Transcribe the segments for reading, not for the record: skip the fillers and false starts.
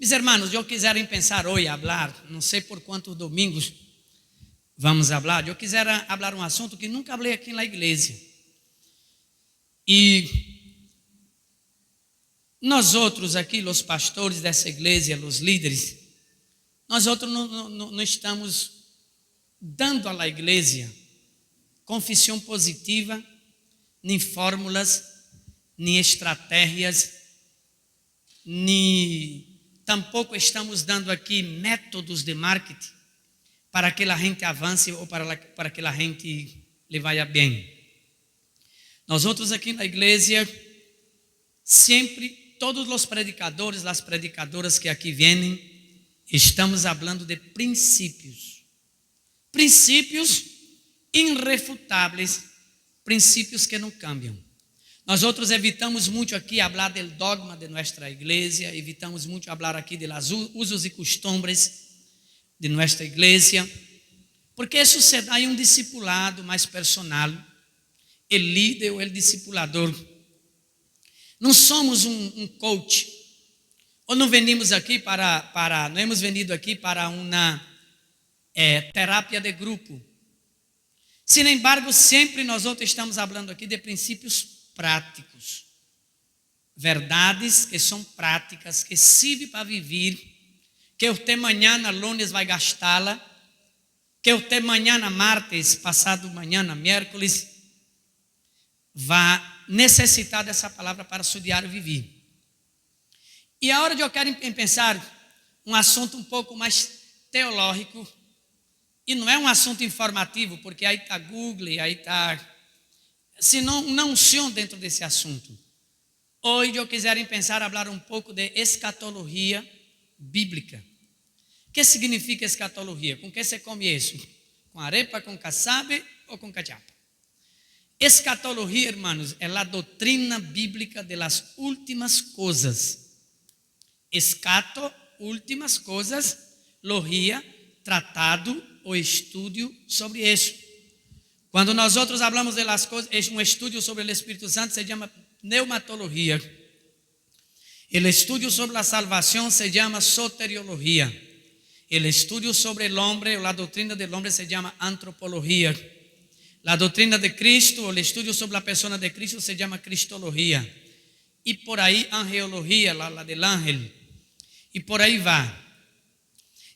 Mis hermanos, eu quisiera pensar hoje, hablar, não sei por quantos domingos vamos hablar, eu quisiera hablar um assunto que nunca falei aqui na igreja. E nós outros aqui, os pastores dessa igreja, os líderes, nós outros não estamos dando à igreja confissão positiva, nem fórmulas, nem estratégias, nem tampouco estamos dando aqui métodos de marketing para que a gente avance ou para que a gente lhe vaya bem. Nós outros aqui na igreja, sempre, todos os predicadores, as predicadoras que aqui vêm, estamos falando de princípios. Princípios irrefutáveis, princípios que não cambiam. Nós outros evitamos muito aqui falar do dogma de nossa igreja, evitamos muito falar aqui de los usos e costumes de nossa igreja, porque isso se dá em um discipulado mais personal, o líder ou o discipulador. Não somos um coach, ou não venimos aqui não hemos venido aqui para uma terapia de grupo. Sin embargo, sempre nós outros estamos falando aqui de princípios práticos, verdades que são práticas, que servem para viver, que você amanhã, lunes, vai gastá-la, que você amanhã, martes, passado amanhã, miércoles, vai necessitar dessa palavra para estudar e viver. E agora eu quero pensar um assunto um pouco mais teológico, e não é um assunto informativo, porque aí está Google, aí está... senão uma unção dentro desse assunto. Hoje eu quisiera pensar, falar um pouco de escatologia bíblica. O que significa escatologia? Com que se come isso? Com arepa, com casabe ou com cachapa? Escatologia, hermanos, é a doutrina bíblica de las últimas coisas. Escato, últimas coisas, logia, tratado ou estudo sobre isso. Quando nós outros falamos de las coisas, um estudo sobre o Espírito Santo se chama pneumatologia. O estudo sobre a salvação se chama soteriologia. O estudo sobre o homem, ou a doutrina do homem, se chama antropologia. A doutrina de Cristo, o estudo sobre a pessoa de Cristo, se chama cristologia. E por aí, angeologia, la del ángel. E por aí vai.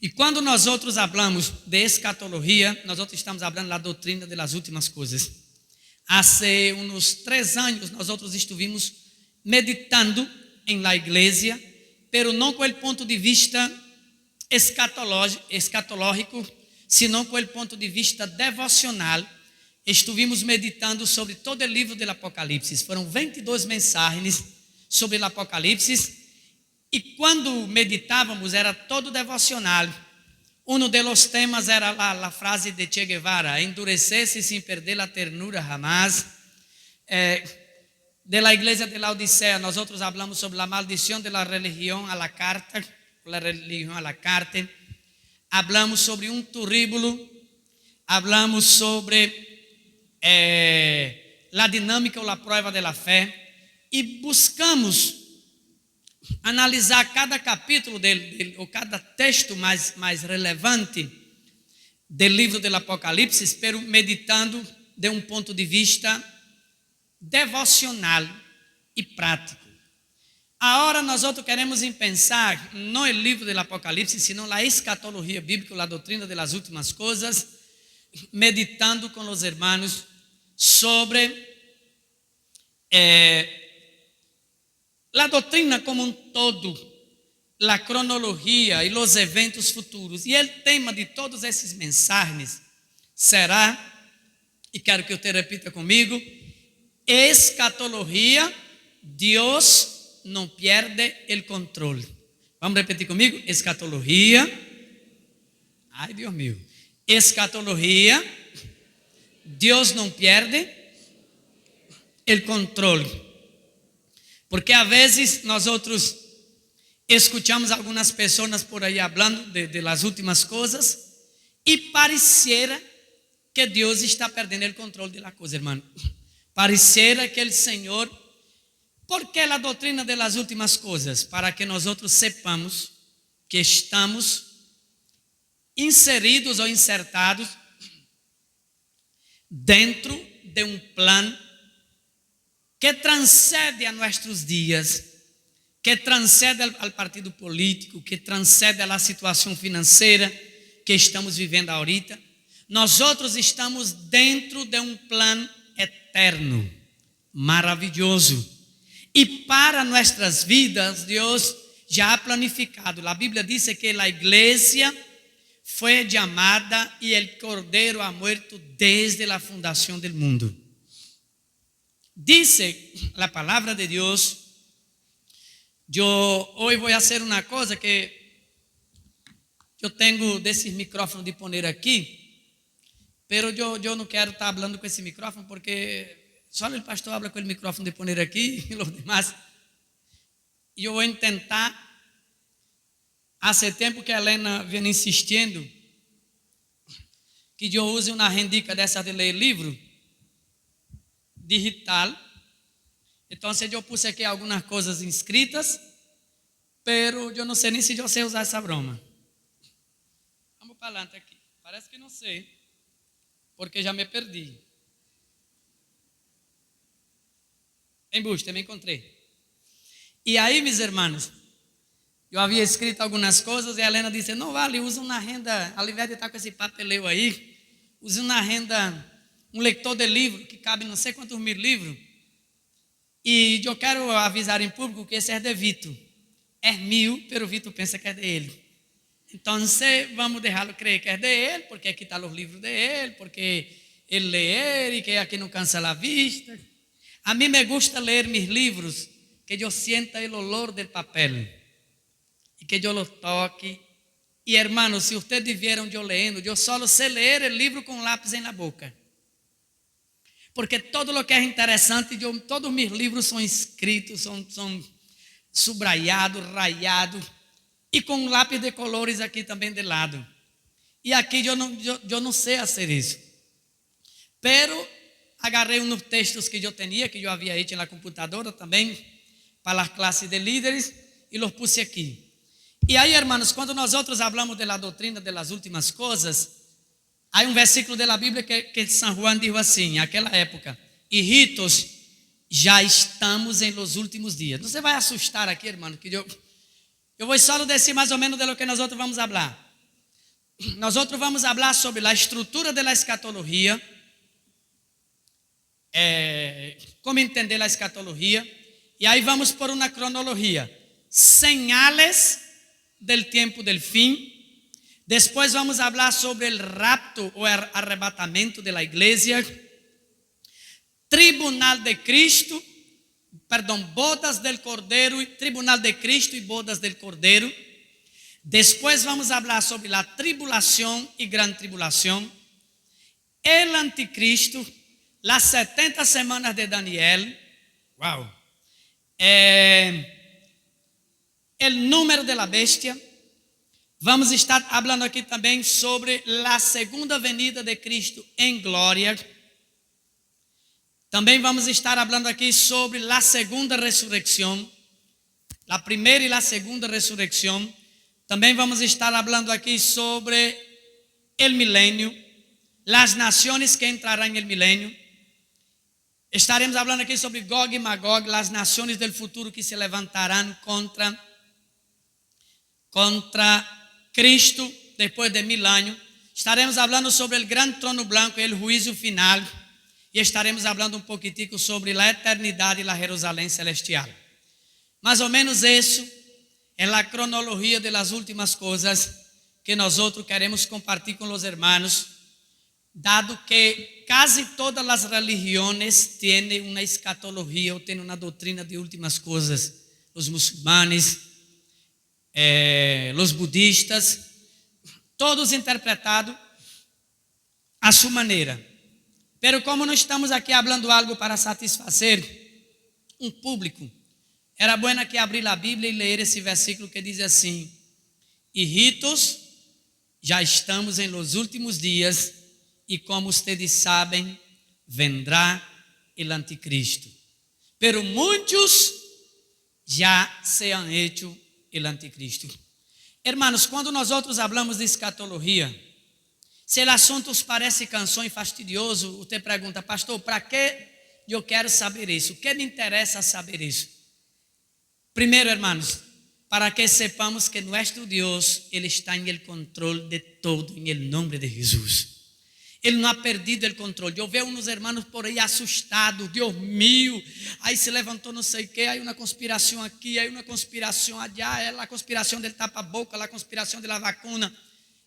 E quando nós outros falamos de escatologia, nós outros estamos falando da doutrina das últimas coisas. Há uns 3 anos, nós outros estivemos meditando em la igreja, pero não com o ponto de vista escatológico, senão com o ponto de vista devocional. Estivemos meditando sobre todo o livro do Apocalipse. Foram 22 mensagens sobre o Apocalipse. E quando meditávamos, era todo devocional. Um dos temas era a frase de Che Guevara: endurecer-se sem perder a ternura jamás. De la igreja de Laodicea, nós outros falamos sobre a maldição de la religião a la carta, Hablamos sobre um turíbulo, hablamos sobre a dinâmica ou a prova da fé, e buscamos analisar cada capítulo ou cada texto mais relevante do livro do Apocalipse, pero meditando de um ponto de vista devocional e prático. Agora nós outros queremos pensar não o livro do Apocalipse, senão a escatologia bíblica, a doutrina das últimas coisas, meditando com os irmãos sobre a doutrina como um todo, a cronologia e os eventos futuros. E o tema de todas essas mensagens será, e quero que você repita comigo, escatologia, Deus não perde o controle. Vamos repetir comigo? Escatologia, ai Deus meu, escatologia, Deus não perde o controle. Porque a vezes nós outros escuchamos algumas pessoas por aí falando de las últimas coisas e pareciera que Deus está perdendo o controle da coisa, irmão. Pareciera que o Senhor, porque a doutrina das últimas coisas, para que nós outros sepamos que estamos inseridos ou insertados dentro de um plano que transcende a nossos dias, que transcende ao partido político, que transcende à situação financeira que estamos vivendo ahorita. Nós outros estamos dentro de um plano eterno, maravilhoso. E para nossas vidas, Deus já ha planificado. A Bíblia diz que a igreja foi chamada e o Cordeiro ha muerto desde a fundação do mundo. Dice a palavra de Deus. Hoje vou fazer uma coisa que eu tenho desses micrófonos de poner aqui, pero eu não quero estar falando com esse micrófono porque só o pastor habla com o micrófono de poner aqui e os demais. E eu vou tentar. Há tempo que a Helena vem insistindo que eu use uma rendica dessa de ler livro digital. Então, eu pus aqui algumas coisas inscritas, pero eu não sei nem se eu sei usar essa broma. Vamos para adelante aqui. Parece que não sei, porque já me perdi. Embuste, me encontrei. E aí, meus irmãos, eu havia escrito algumas coisas e a Helena disse, não vale, usa uma renda, ao invés de estar com esse papeleu aí, usa uma renda, um leitor de livro, que cabe não sei quantos mil livros. E eu quero avisar em público que esse é de Vitor. É meu, pero Vitor pensa que é dele. Então, vamos deixá-lo crer que é dele, porque aqui estão os livros dele, porque ele lê ele, que aqui não cansa a vista. A mim me gusta ler meus livros, que eu sienta o olor do papel. E que eu lo toque. E, hermanos, se vocês vieram eu lendo, eu só sei ler o livro com lápis na boca. Porque todo o que é interessante, todos meus livros são escritos, são subrayados, rayados, e com lápis de colores aqui também de lado. E aqui eu não sei fazer isso. Pero agarrei uns textos que eu tinha, que eu havia feito na computadora também, para as classes de líderes, e los puse aqui. E aí, hermanos, quando nós outros falamos da doutrina das últimas coisas, há um versículo da Bíblia que São João diz assim, naquela época, hijitos, já estamos em los últimos dias. Você vai assustar aqui, hermano, que eu vou só dizer mais ou menos de lo que nós outros vamos falar. Nós outros vamos falar sobre a estrutura da escatologia, como entender a escatologia, e aí vamos por uma cronologia, señales del tempo del fim. Depois vamos falar sobre o rapto ou arrebatamento da igreja, tribunal de Cristo, bodas del Cordeiro, tribunal de Cristo e bodas del Cordeiro. Depois vamos falar sobre a tribulação e grande tribulação, o anticristo, as 70 semanas de Daniel, uau, o número de la bestia. Vamos estar falando aqui também sobre a segunda venida de Cristo em glória. Também vamos estar falando aqui sobre a segunda ressurreição, a primeira e a segunda ressurreição. Também vamos estar falando aqui sobre o milênio, as nações que entrarão no milênio. Estaremos falando aqui sobre Gog e Magog, as nações do futuro que se levantarão contra Cristo depois de 1000 anos. Estaremos falando sobre o grande trono branco e o juízo final. E estaremos falando um pouquinho sobre a eternidade e a Jerusalém celestial. Mais ou menos isso é a cronologia das últimas coisas que nós outros queremos compartilhar com os irmãos, dado que quase todas as religiões têm uma escatologia ou têm uma doutrina de últimas coisas. Os muçulmanes, os budistas, todos interpretados a sua maneira. Pero como não estamos aqui falando algo para satisfazer um público, era bueno que abrir a Bíblia e ler esse versículo que diz assim: hijitos, já estamos em los últimos dias e como ustedes sabem, vendrá el anticristo. Pero muitos já se han hecho el anticristo. Hermanos, quando nós outros hablamos de escatologia, se o assunto parece cansão e fastidioso, você pergunta, pastor, para que eu quero saber isso? O que me interessa saber isso? Primeiro, hermanos, para que sepamos que nosso Deus, Ele está em el controle de todo, em el nome de Jesus. Ele não ha perdido o controle. Eu vejo uns irmãos por aí assustados, Deus mío, aí se levantou não sei o que, aí uma conspiração aqui, aí uma conspiração allá, é a conspiração del tapa-boca, a conspiração de la vacuna.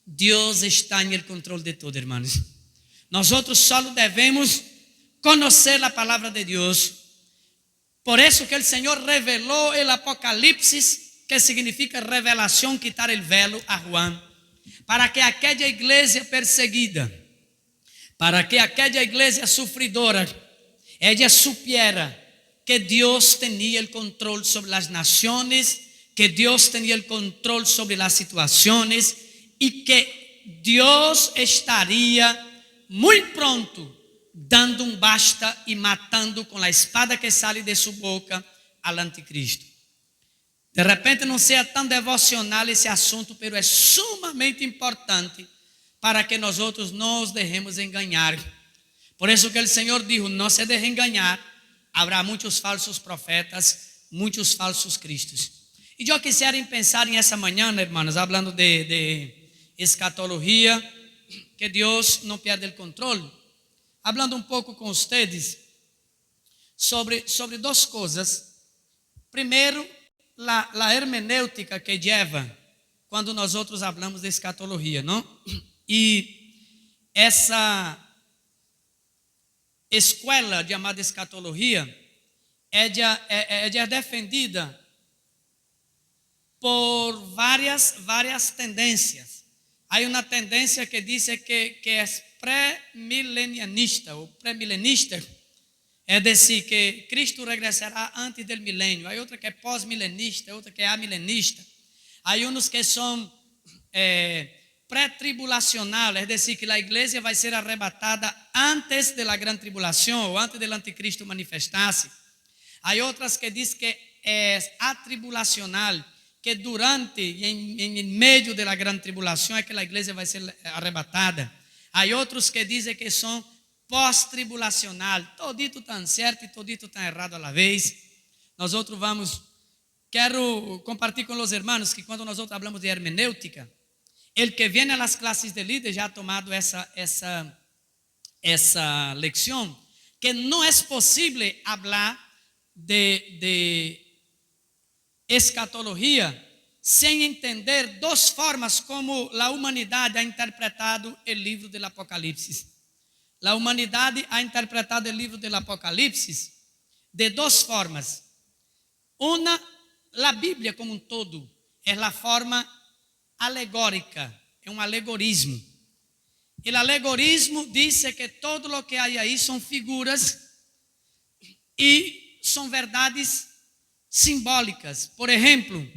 Deus está em el controle de todo, hermanos. Nós só devemos conhecer a palavra de Deus. Por isso que o Senhor revelou o Apocalipse, que significa revelação, quitar el velo a Juan, para que aquela igreja perseguida, para que aquela igreja sufridora, ella supiera que Deus tinha o controle sobre as nações, que Deus tinha o controle sobre as situações e que Deus estaria muito pronto dando um basta e matando com a espada que sale de sua boca al anticristo. De repente não seja tão devocional esse assunto, mas é sumamente importante para que nós outros não nos deixemos enganar. Por isso que o Senhor disse, não se deixe enganar, haverá muitos falsos profetas, muitos falsos cristos. E eu quisiera pensar em essa manhã, hermanos, falando de escatologia, que Deus não perde o controle. Hablando um pouco com vocês sobre duas coisas. Primeiro, a hermenêutica que leva quando nós outros hablamos de escatologia, não? E essa escola chamada escatologia é defendida por várias tendências. Há uma tendência que diz que é pré-milenianista ou pré-milenista, é dizer que Cristo regressará antes do milênio. Há outra que é pós-milenista, outra que é amilenista. Há uns que são pré-tribulacional, é dizer, que a igreja vai ser arrebatada antes da grande tribulação ou antes do anticristo manifestar-se. Há outras que dizem que é atribulacional, que durante e em meio da grande tribulação é que a igreja vai ser arrebatada. Há outros que dizem que são pós-tribulacional, todito tão certo e todito tão errado à vez. Nós outros quero compartilhar com os irmãos que quando nós outros falamos de hermenêutica, el que viene a las clases de líder já ha tomado essa lección, que não é possível falar de escatologia sem entender duas formas como a humanidade ha interpretado o livro do Apocalipse. A humanidade ha interpretado o livro do Apocalipse de duas formas. Uma, a Bíblia como um todo, é a forma alegórica, é um alegorismo. O alegorismo diz que todo o que há aí são figuras e são verdades simbólicas. Por exemplo,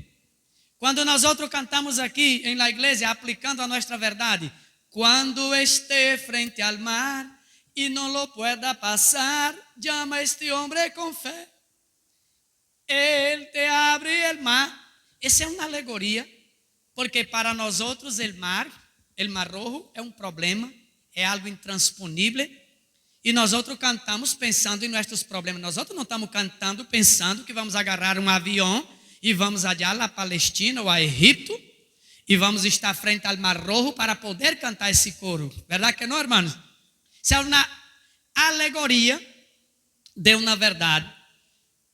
quando nós outros cantamos aqui em la igreja, aplicando a nossa verdade, quando esté frente al mar e não lo pueda passar, llama a este hombre com fé, ele te abre el mar. Essa é uma alegoria, porque para nós outros o mar rojo é um problema, é algo intransponível, e nós outros cantamos pensando em nossos problemas. Nós outros não estamos cantando pensando que vamos agarrar um avião e vamos allá à Palestina ou a Egipto e vamos estar frente ao Mar Rojo para poder cantar esse coro. Verdade que não, irmãos? Isso é uma alegoria de uma verdade.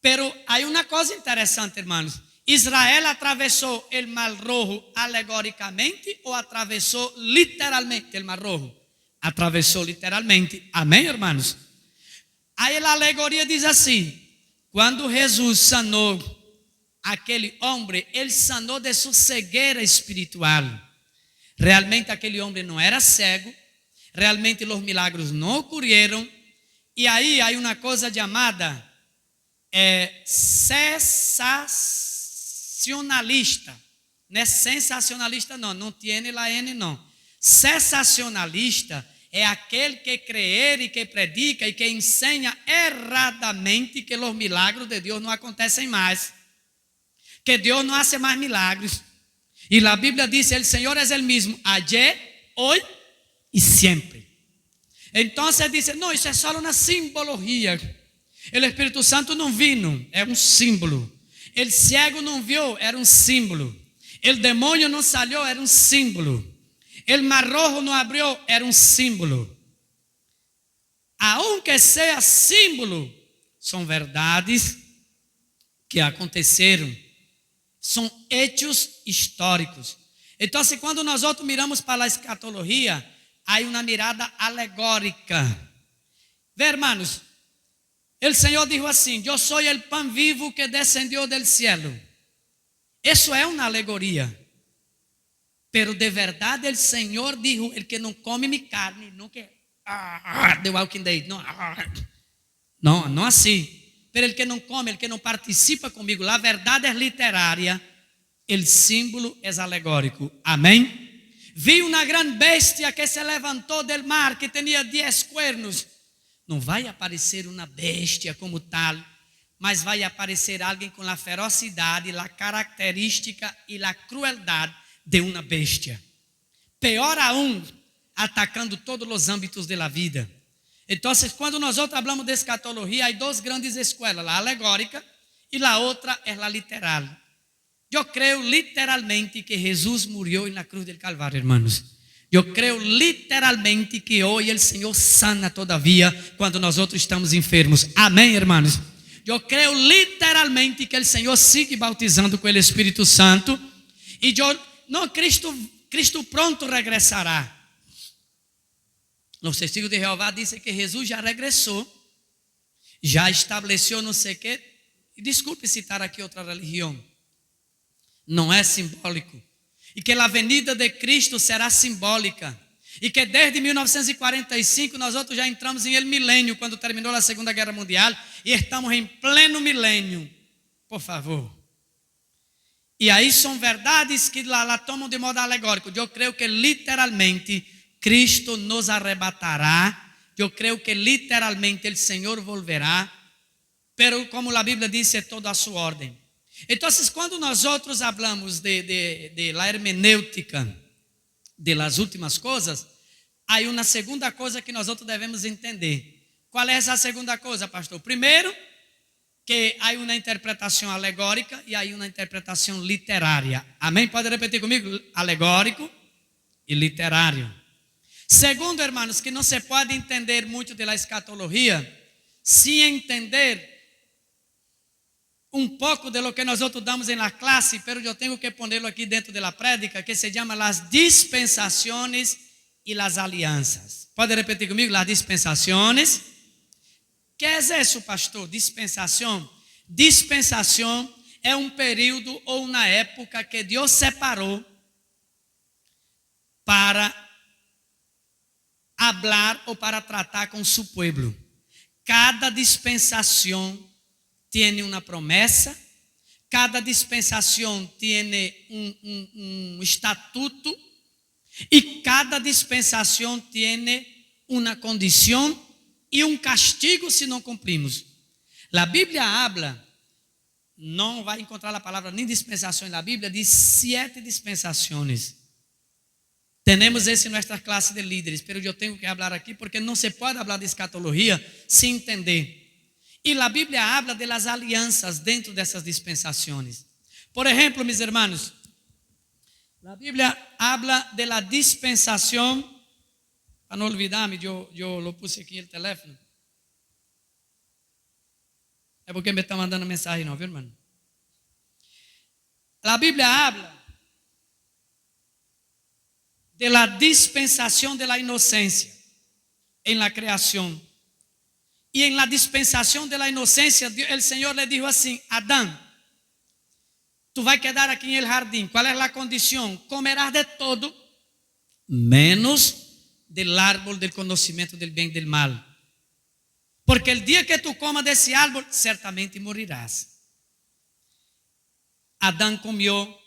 Pero há uma coisa interessante, irmãos. Israel atravessou o Mar Rojo alegoricamente ou atravessou literalmente o Mar Rojo? Atravessou literalmente. Amém, irmãos? Aí a alegoria diz assim: quando Jesus sanou aquele homem, ele sanou de sua cegueira espiritual. Realmente aquele homem não era cego, realmente os milagros não ocorreram. E aí há uma coisa chamada sensacionalista. Não é sensacionalista, não tem la N, não. Sensacionalista é aquele que crê e que predica e que ensina erradamente que os milagros de Deus não acontecem mais, que Deus não hace mais milagres. Y la Biblia dice, el Señor es el mismo ayer, hoy y siempre. Entonces dice, no, isso é só uma simbologia. O Espírito Santo não vino, é um símbolo. O cego não viu, era um símbolo. O demônio não saiu, era um símbolo. O mar rojo não abriu, era um símbolo. Aunque seja símbolo, são verdades que aconteceram. São hechos históricos. Então, quando nós outros miramos para a escatologia, há uma mirada alegórica. Vê, hermanos, o Senhor disse assim: eu sou o pão vivo que descendió del cielo. Isso é uma alegoria. Pero de verdade, o Senhor dijo: el que não come mi carne, não que The Walking Dead, não assim. Pero el que não come, el que não participa comigo, a verdade é literária, o símbolo é alegórico. Amém? Vi uma grande bestia que se levantou del mar, que tinha 10 cuernos. Não vai aparecer uma bestia como tal, mas vai aparecer alguém com a ferocidade, a característica e a crueldade de uma bestia. Pior aún, atacando todos os âmbitos da vida. Então, quando nós falamos de escatologia, há duas grandes escolas, a alegórica e a outra é a literal. Eu creio literalmente que Jesus morreu na cruz del Calvário, hermanos. Eu creio literalmente que hoje o Senhor sana todavia quando nós outros estamos enfermos. Amém, hermanos? Eu creio literalmente que o Senhor sigue bautizando com o Espírito Santo. E Cristo pronto regressará. Os testigos de Jeová dizem que Jesus já regressou, já estabeleceu não sei o que. E desculpe citar aqui outra religião. Não é simbólico. E que a venida de Cristo será simbólica. E que desde 1945 nós outros já entramos em el milênio, quando terminou a Segunda Guerra Mundial, e estamos em pleno milênio. Por favor. E aí são verdades que lá tomam de modo alegórico. Eu creio que literalmente Cristo nos arrebatará. Eu creio que literalmente o Senhor volverá. Pero como a Bíblia diz, é toda a sua ordem. Então, quando nós outros falamos de la hermenêutica de las últimas coisas, há uma segunda coisa que nós outros devemos entender. Qual é essa segunda coisa, pastor? Primeiro, que há uma interpretação alegórica e há uma interpretação literária. Amém? Pode repetir comigo? Alegórico e literário. Segundo, irmãos, que não se pode entender muito da escatologia sem entender pouco de lo que nós outros damos na classe, pero eu tenho que ponerlo aqui dentro da prédica, que se chama las dispensações e las alianças. Pode repetir comigo? Las dispensações. Que é isso, pastor? Dispensação. Dispensação é período ou uma época que Deus separou para hablar ou para tratar com seu povo. Cada dispensação tem uma promessa, cada dispensação tem estatuto e cada dispensação tem uma condição e castigo se não cumprimos. A Bíblia habla, não vai encontrar a palavra nem dispensação na Bíblia, diz 7 dispensações. Temos isso em nossa classe de líderes, mas eu tenho que falar aqui porque não se pode falar de escatologia sem entender. E a Bíblia habla de las alianças dentro dessas dispensações. Por exemplo, meus irmãos, a Bíblia habla de la dispensação, para não olvidar-me, eu lo puse aqui no teléfono. É porque me está mandando mensagem, não, viu, irmão? A Bíblia habla de la dispensação de la inocência em la criação. E em la dispensação de la inocência, o Senhor lhe disse assim: Adão, tu vai quedar aqui em el jardim. Qual é a condição? Comerás de todo, menos del árbol del conhecimento del bem e del mal. Porque el dia que tu comas desse árbol, certamente morirás. Adão comeu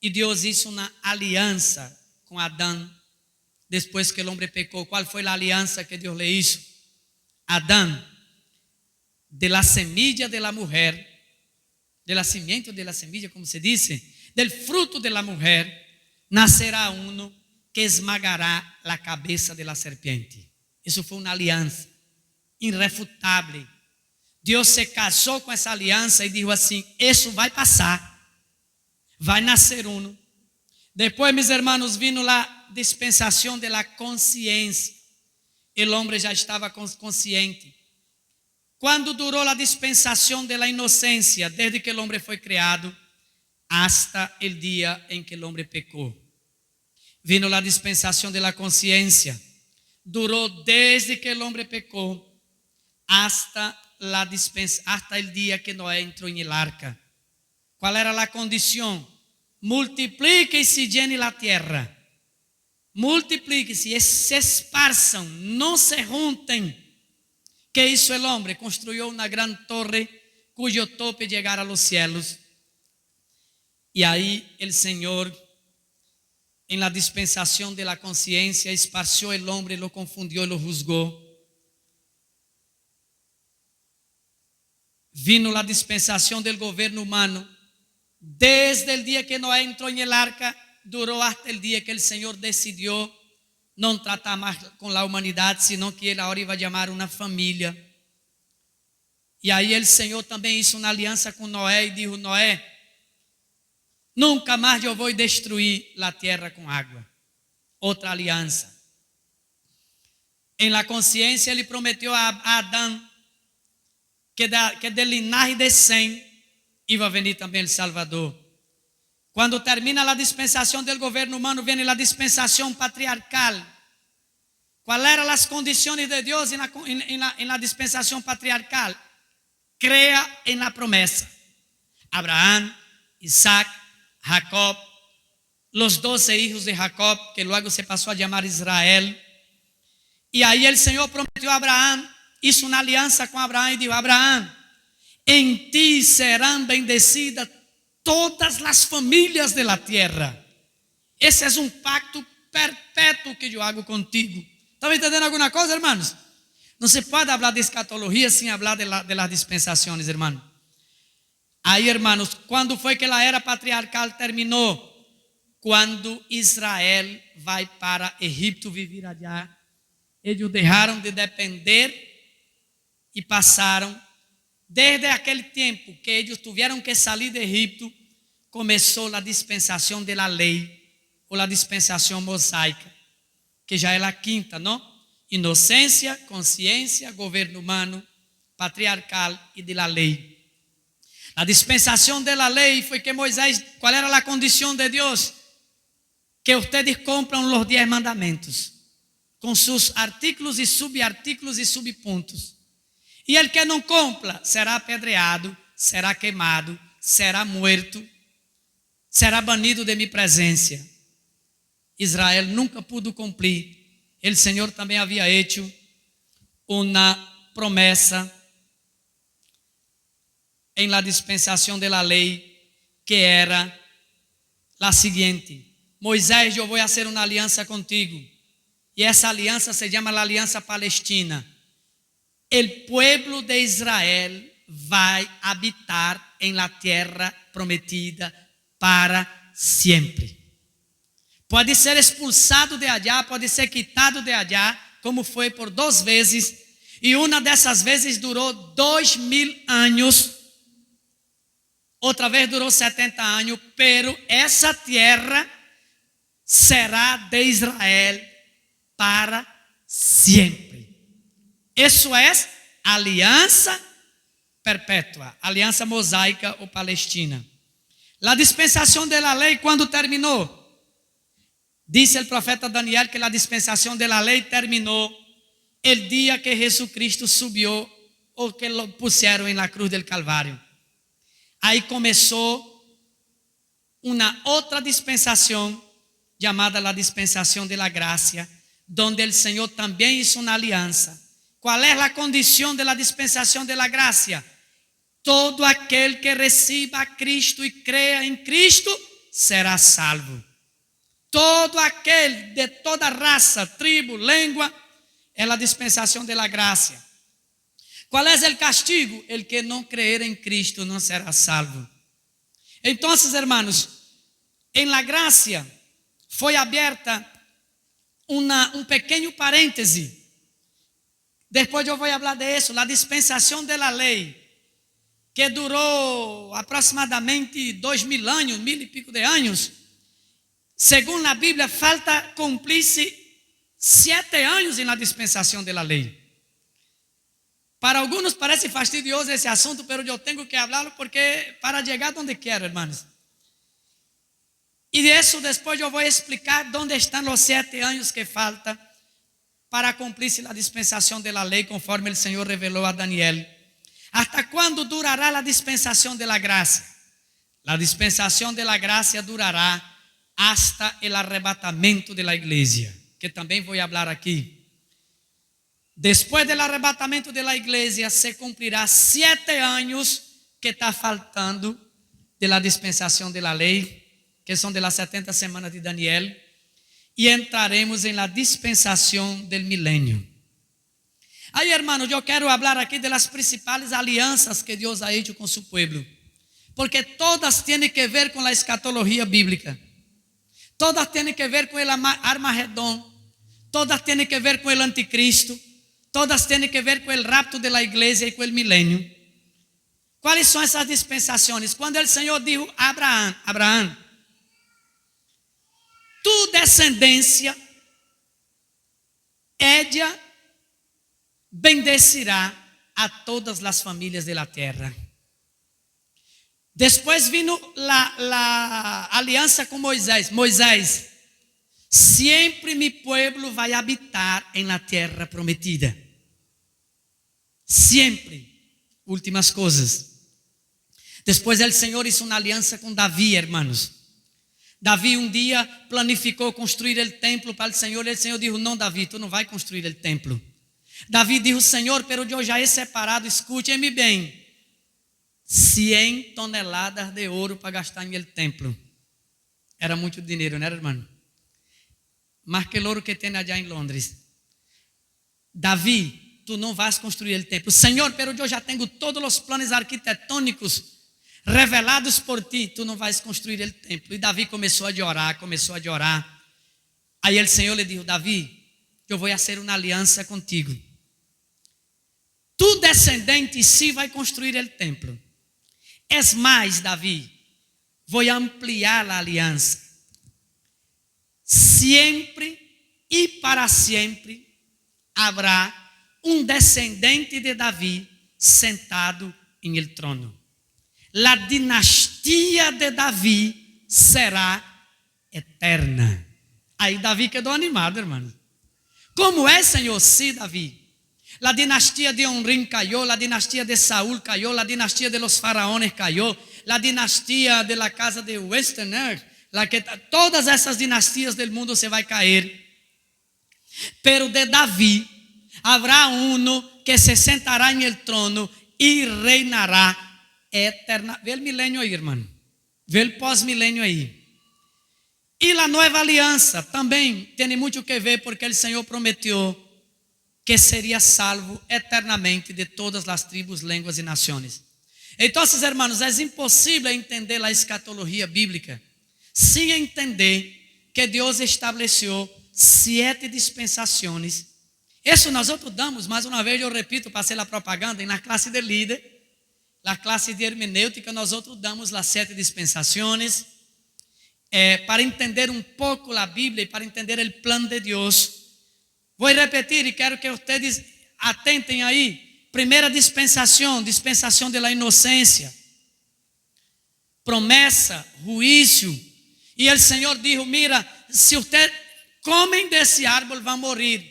e Deus hizo uma aliança com Adão depois que o homem pecou. Qual foi a aliança que Deus lhe hizo? Adão, de la semilla de la mujer, de la simiente de la semilla, como se dice, del fruto de la mujer nacerá uno que esmagará la cabeza de la serpiente. Isso foi uma aliança irrefutável. Deus se casou com essa aliança e disse assim: isso vai passar, vai nascer uno. Depois, meus irmãos, vino a dispensação de la consciência. O homem já estava consciente. Quando durou a dispensação de la inocência, desde que o homem foi criado, hasta el dia em que o homem pecou. Vino a dispensação de la consciência. Durou desde que o homem pecou hasta el dia que Noé entrou em el arca. Qual era a condição? Multiplique-se e llene la tierra. Multiplique-se e se esparzam, não se juntem. Que hizo el hombre? Construyó una gran torre cuyo tope llegara a los cielos. Y ahí el Señor, en la dispensación de la conciencia, esparció el hombre, lo confundió y lo juzgó. Vino la dispensación del gobierno humano. Desde el día que Noé entró en el arca, duró hasta el día que el Señor decidió não tratar mais com a humanidade, senão que ele agora ia chamar uma família. E aí o Senhor também hizo uma aliança com Noé e disse: Noé, nunca mais eu vou destruir a terra com água. Outra aliança. Em la consciência ele prometeu a Adão que do linaje de Sem iba a venir também o Salvador. Quando termina a dispensação do governo humano, vem a dispensação patriarcal. Quais eram as condições de Deus na dispensação patriarcal? Crea em la promessa. Abraão, Isaac, Jacob, os 12 hijos de Jacob, que logo se passou a chamar Israel. E aí o Senhor prometeu a Abraão, hizo uma aliança com Abraão e disse: Abraão, em ti serão bendecidas todas as famílias de la tierra. Esse é um pacto perpétuo que eu hago contigo. ¿Estão entendendo alguma coisa, hermanos? Não se pode falar de escatologia sem falar de las dispensações, hermanos. Aí, hermanos, quando foi que a era patriarcal terminou? Quando Israel vai para Egipto viver allá. Eles deixaram de depender e passaram. Desde aquele tempo que eles tiveram que sair de Egipto, começou a dispensação da lei, ou a dispensação mosaica, que já é a quinta, não? Inocência, consciência, governo humano, patriarcal e de la lei. A dispensação da lei foi que Moisés, qual era a condição de Deus? Que vocês compram os 10 mandamentos, com seus artículos e subartículos e subpontos. E el que não cumpla será apedreado, será queimado, será morto, será banido de minha presença. Israel nunca pudo cumprir. O Senhor também havia hecho uma promessa em la dispensação de la lei, que era a seguinte: Moisés, eu vou fazer uma aliança contigo. E essa aliança se chama a aliança palestina. El pueblo de Israel vai habitar em la tierra prometida para sempre. Pode ser expulsado de allá, pode ser quitado de allá, como foi por 2 vezes, e uma dessas vezes durou 2000 anos, outra vez durou 70 anos, pero essa terra será de Israel para sempre. Isso é aliança perpétua, aliança mosaica ou palestina. A dispensação da lei, quando terminou? Disse o profeta Daniel que a dispensação da lei terminou o dia que Jesucristo subiu, ou que lo puseram na cruz del Calvário. Aí começou uma outra dispensação, chamada a dispensação de la gracia, donde o Senhor também hizo uma aliança. Qual é a condição da dispensação da graça? Todo aquele que receba a Cristo e creia em Cristo será salvo. Todo aquele de toda raça, tribo, língua, é a dispensação da graça. Qual é o castigo? El que não crer em Cristo não será salvo. Então, hermanos, em la gracia foi aberta pequeno parêntese. Depois eu vou falar de isso, a dispensação da lei, que durou aproximadamente 2000 anos, 1000 e pico de anos. Segundo a Bíblia, falta cumprir-se 7 anos na dispensação da lei. Para alguns parece fastidioso esse assunto, mas eu tenho que falarlo porque para chegar onde quero, hermanos. E disso depois eu vou explicar onde estão os 7 anos que falta para cumprir-se a dispensação da lei, conforme o Senhor revelou a Daniel. ¿Hasta quando durará a dispensação da graça? A dispensação da graça durará hasta o arrebatamento da igreja, que também vou falar aqui. Depois do arrebatamento da igreja, se cumprirá 7 anos que está faltando de la dispensação da lei, que são de las 70 semanas de Daniel, e entraremos em la dispensação del milênio. Aí, hermanos, eu quero falar aqui de las principais alianças que Deus ha hecho com seu pueblo, porque todas têm que ver com a escatologia bíblica, todas têm que ver com o Armagedón, todas têm que ver com o anticristo, todas têm que ver com o rapto da igreja e com o milênio. Quais são essas dispensações? Quando o Senhor disse a Abraão, tu descendência, ella bendecirá a todas as famílias da terra. Depois vino a aliança com Moisés. Moisés, sempre mi pueblo vai habitar en la terra prometida. Sempre. Últimas coisas. Depois o Senhor hizo uma aliança com Davi, hermanos. Davi um dia planificou construir o templo para o Senhor. E o Senhor disse: não, Davi, tu não vai construir o templo. Davi disse: Senhor, pero eu já he separado, escute-me bem, 100 toneladas de ouro para gastar em el templo. Era muito dinheiro, não era, irmão? Mais que o ouro que tem allá em Londres. Davi, tu não vais construir o templo. Senhor, pero eu já tenho todos os planos arquitetônicos revelados por ti, tu não vais construir o templo. E Davi começou a orar. Aí o Senhor lhe disse: Davi, eu vou fazer uma aliança contigo. Tu descendente sim vai construir o templo. Es mais, Davi, vou ampliar a aliança. Sempre e para sempre haverá um descendente de Davi sentado em el trono. A dinastia de Davi será eterna. Aí Davi quedou animado, irmão. Como é, Senhor? Sim, Davi. La dinastia de Onrim cayó, la dinastia de Saúl cayó, la dinastia de los faraones cayó, la dinastia de la casa de Westerner, todas essas dinastias del mundo se vai cair. Pero de Davi habrá uno que se sentará en el trono y reinará eterna. Vê o milênio aí, irmão. Vê o pós-milênio aí. E a nova aliança também tem muito que ver, porque o Senhor prometeu que seria salvo eternamente de todas as tribos, línguas e nações. Então, hermanos, é impossível entender a escatologia bíblica sem entender que Deus estabeleceu 7 dispensações. Isso nós damos, mais uma vez eu repito, passei a propaganda, na classe de líder, na classe de hermenêutica, nós damos as 7 dispensações, para entender um pouco a Bíblia e para entender o plano de Deus. Vou repetir e quero que vocês atentem aí. Primeira dispensação, dispensação da inocência, promessa, juízo. E o Senhor disse: mira, se vocês comem desse árvore, vão morrer.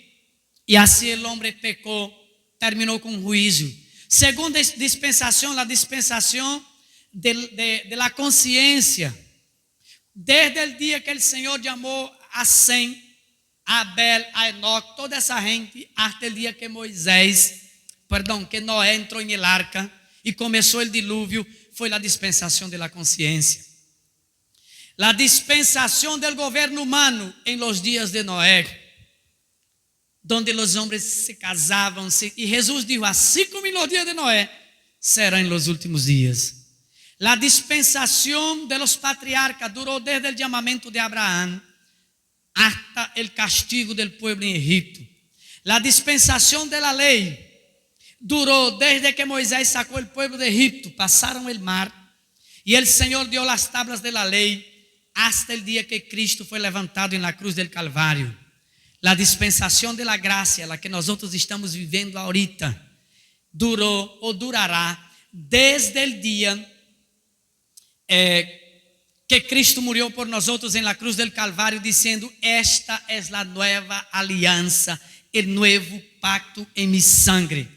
E assim o homem pecou, terminou com juízo. Segunda dispensação, a dispensação de la consciência. Desde o dia que o Senhor chamou a Sem, a Abel, a Enoque, toda essa gente, até o dia que que Noé entrou em el arca e começou o dilúvio, foi a dispensação da consciência. A dispensação do governo humano em los dias de Noé, donde os homens se casavam, e Jesus disse: assim como em los dias de Noé, será em los últimos dias. La dispensación de los patriarcas duró desde el llamamiento de Abraham hasta el castigo del pueblo en Egipto. La dispensación de la ley duró desde que Moisés sacó el pueblo de Egipto, pasaron el mar y el Señor dio las tablas de la ley hasta el día que Cristo fue levantado en la cruz del Calvario. La dispensación de la gracia, la que nosotros estamos viviendo ahorita, duró o durará desde el día que Cristo murió por nosotros en la cruz del Calvario, diciendo: esta es la nueva alianza, el nuevo pacto en mi sangre.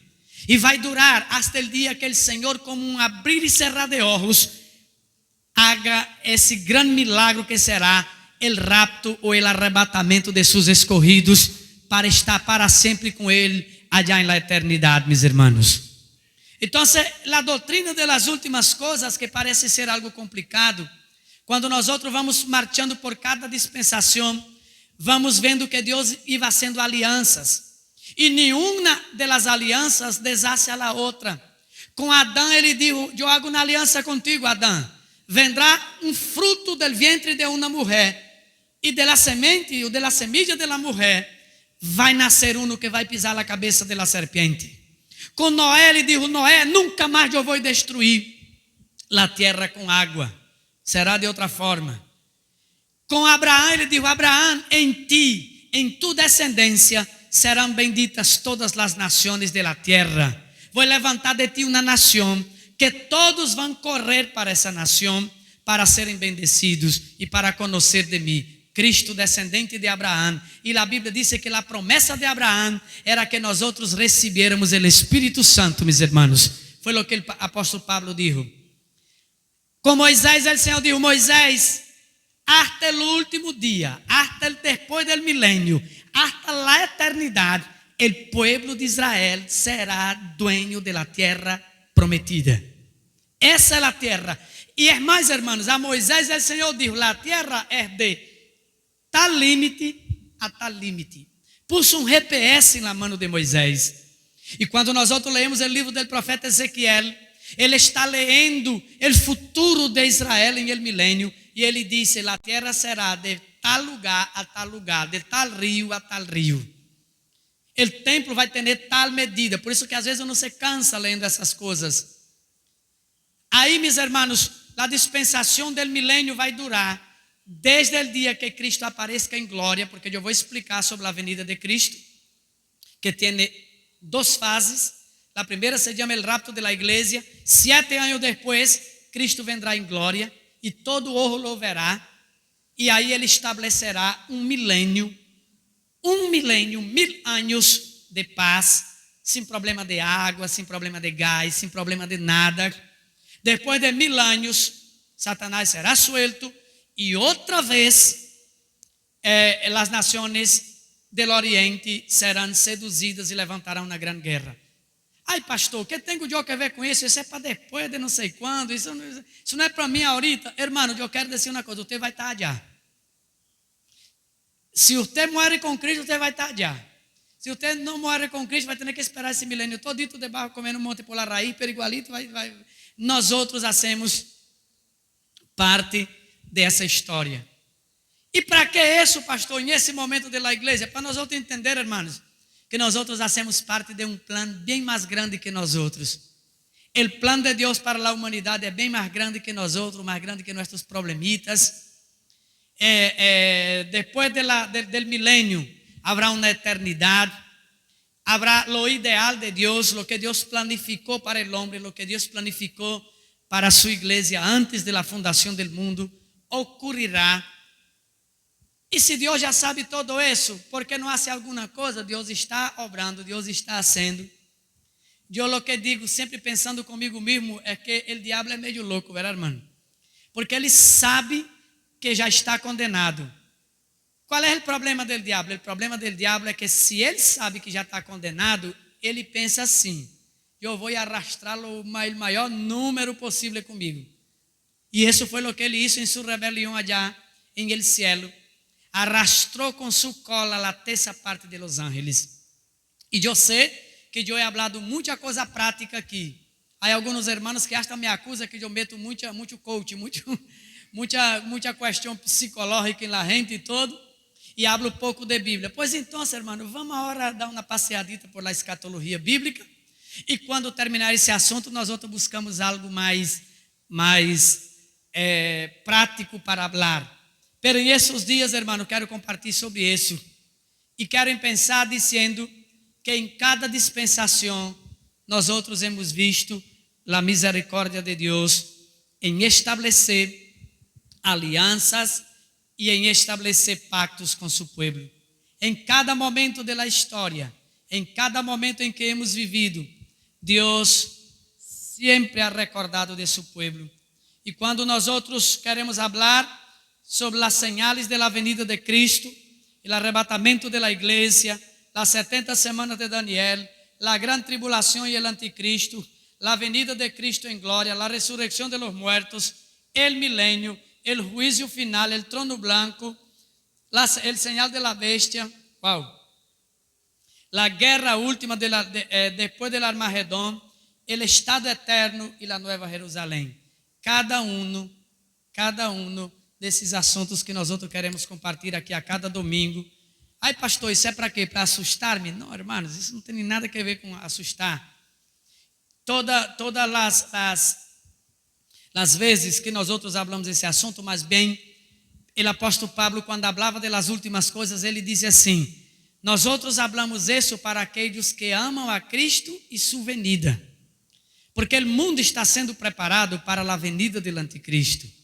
Y va a durar hasta el día que el Señor, como un abrir y cerrar de ojos, haga ese gran milagro que será el rapto o el arrebatamento de sus escogidos para estar para siempre con Él allá en la eternidad, mis hermanos. Entonces, la doctrina de las últimas cosas, que parece ser algo complicado, quando nós vamos marchando por cada dispensação, vamos vendo que Deus iba haciendo alianças. E nenhuma das alianças deshace a la outra. Com Adão ele dijo: eu hago uma aliança contigo, Adão. Vendrá um fruto del vientre de uma mulher, e de la semente ou de la semilla de la mulher vai nascer uno que vai pisar a cabeça de la serpiente. Com Noé ele dijo: Noé, nunca mais eu vou destruir la tierra com água. Será de outra forma. Com Abraão ele dijo: Abraão, em ti, em tu descendência, serão benditas todas as nações de la tierra. Vou levantar de ti uma nação que todos vão correr para essa nação para serem bendecidos e para conhecer de mim. Cristo, descendente de Abraão. E a Bíblia diz que a promessa de Abraão era que nós outros recebiéramos o Espírito Santo, meus irmãos. Foi o que o apóstolo Pablo dijo. Com Moisés, o Senhor dijo: Moisés, hasta el último día, hasta el después del milenio, hasta la eternidad, el pueblo de Israel será dueño de la tierra prometida. Esa es la tierra. Y es más, hermanos, a Moisés el Señor dijo: la tierra es de tal límite a tal límite. Puso um GPS na mão de Moisés. E quando nós lemos o livro do profeta Ezequiel, ele está lendo o futuro de Israel em el milênio. E ele disse: a terra será de tal lugar a tal lugar, de tal rio a tal rio. O templo vai ter tal medida. Por isso que às vezes uno se cansa lendo essas coisas. Aí, meus irmãos, a dispensação del milênio vai durar desde o dia que Cristo apareça em glória, porque eu vou explicar sobre a venida de Cristo, que tem duas fases. A primeira se chama el rapto de la iglesia. 7 anos depois, Cristo vendrá em glória e todo ojo lo verá. E aí ele estabelecerá um milênio, 1000 anos de paz, sem problema de água, sem problema de gás, sem problema de nada. Depois de 1000 anos, Satanás será suelto e outra vez as nações do Oriente serão seduzidas e levantarão uma grande guerra. Ai, pastor, o que tenho eu a ver com isso? Isso é para depois de não sei quando. Isso não é para mim ahorita. Hermano, eu quero dizer uma coisa: você vai estar allá. Se você morre com Cristo, você vai estar allá. Se você não morre com Cristo, vai ter que esperar esse milênio todito debaixo, comendo um monte por la raíz, pero igualito. Nós outros hacemos parte dessa história. E para que isso, pastor, nesse momento da igreja? Para nós outros entender, hermanos, que nós outros hacemos parte de um plano bem mais grande que nós outros. O plano de Deus para a humanidade é bem mais grande que nós outros, mais grande que nossos problemitas. Depois del milênio, haverá uma eternidade. Habrá lo ideal de Deus, lo que Deus planificou para o homem, lo que Deus planificou para a sua igreja antes da fundação do mundo, ocorrerá. E se Deus já sabe todo isso, por que não hace alguma coisa? Deus está obrando, Deus está fazendo. Eu lo que digo, sempre pensando comigo mesmo, é que o diabo é meio louco, verdade, irmão? Porque ele sabe que já está condenado. Qual é o problema do diabo? O problema do diabo é que se ele sabe que já está condenado, ele pensa assim: eu vou arrastrá-lo o maior número possível comigo. E isso foi o que ele hizo em sua rebelião allá em el cielo. Arrastrou com sua cola a terça parte de los ángeles. E eu sei que eu he hablado muita coisa prática aqui, Há alguns hermanos que hasta me acusam que eu meto muito coach, muita questão psicológica em la gente e todo, e hablo pouco de Bíblia. Pois então, hermano, vamos agora dar uma passeadita por la escatologia bíblica, e quando terminar esse assunto, nós outros buscamos algo mais prático para falar. Pero em esses dias, hermano, quero compartilhar sobre isso, e quero pensar dizendo que em cada dispensação, nós outros hemos visto a misericórdia de Deus em estabelecer alianças e em estabelecer pactos com seu povo. Em cada momento da história, em cada momento em que hemos vivido, Deus sempre ha recordado de seu povo. E quando nós outros queremos falar sobre as señales da venida de Cristo, o arrebatamento da igreja, as 70 semanas de Daniel, a grande tribulação e o anticristo, a venida de Cristo em glória, a ressurreição de los muertos, el milênio, el juízo final, el trono blanco, el señal de la bestia, la guerra última depois del Armagedón, el estado eterno e a nova Jerusalém. Cada um desses assuntos que nós outros queremos compartilhar aqui a cada domingo. Ai, pastor, isso é para quê? Para assustar-me? Não, irmãos, isso não tem nada a ver com assustar. Todas as vezes que nós outros falamos desse assunto, mas bem, o apóstolo Pablo, quando falava das últimas coisas, ele dizia assim: nós outros falamos isso para aqueles que amam a Cristo e sua venida, porque o mundo está sendo preparado para a venida do anticristo.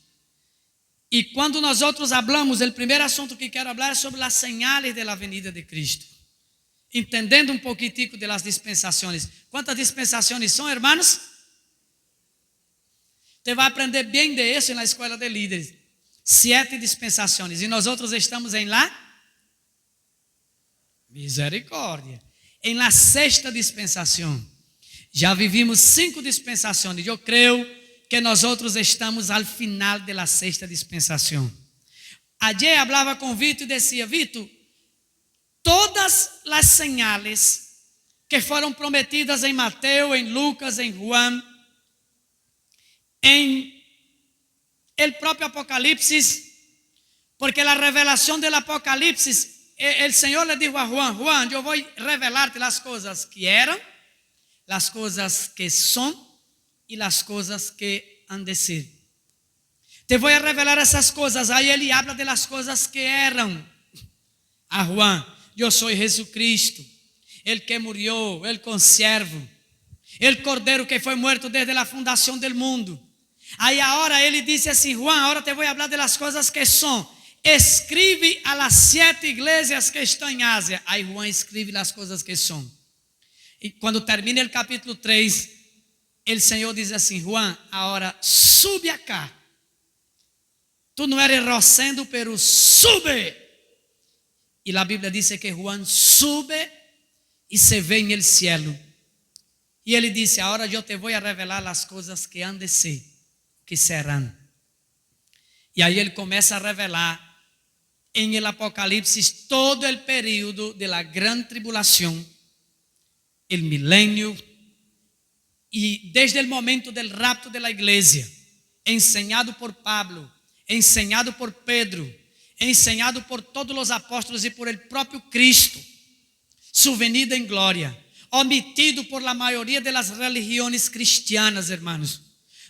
E quando nós outros falamos, o primeiro assunto que quero falar é sobre as señales da venida de Cristo, entendendo um pouquinho das dispensações. Quantas dispensações são, irmãos? Você vai aprender bem de isso na escola de líderes. 7 dispensações. E nós outros estamos em lá? Misericórdia. Em la 6ª dispensação. Já vivimos 5 dispensações. Eu creio que nós outros estamos ao final da 6ª dispensação. Ayer falava com Vitor e dizia: Vitor, todas as señales que foram prometidas em Mateus, em Lucas, em Juan, em el próprio Apocalipse, porque a revelação do Apocalipse, o Senhor le dijo a Juan: Juan, eu vou revelar-te as coisas que eram, as coisas que são e as coisas que han de ser. Te vou revelar essas coisas. Aí ele habla de las coisas que eram a Juan: eu sou Jesucristo, el que murió, el conservo, el cordeiro que foi muerto desde a fundação do mundo. Aí agora ele disse assim: Juan, agora te vou falar de las coisas que são. Escreve a las 7 igrejas que estão em Ásia. Aí Juan escreve as coisas que são. E quando termina o capítulo 3, o Senhor diz assim: Juan, agora sube acá. Tu não eres rocendo, pero sube. E a Bíblia diz que Juan sube e se vê em el cielo. E ele disse: agora eu te vou revelar as coisas que han de ser, que serão. E aí ele começa a revelar em el Apocalipse todo o período de la grande tribulação, el milênio, e desde o momento del rapto de la igreja, enseñado por Pablo, enseñado por Pedro, enseñado por todos os apóstolos e por el próprio Cristo, su venida em glória, omitido por la maioria de las religiones cristianas, hermanos.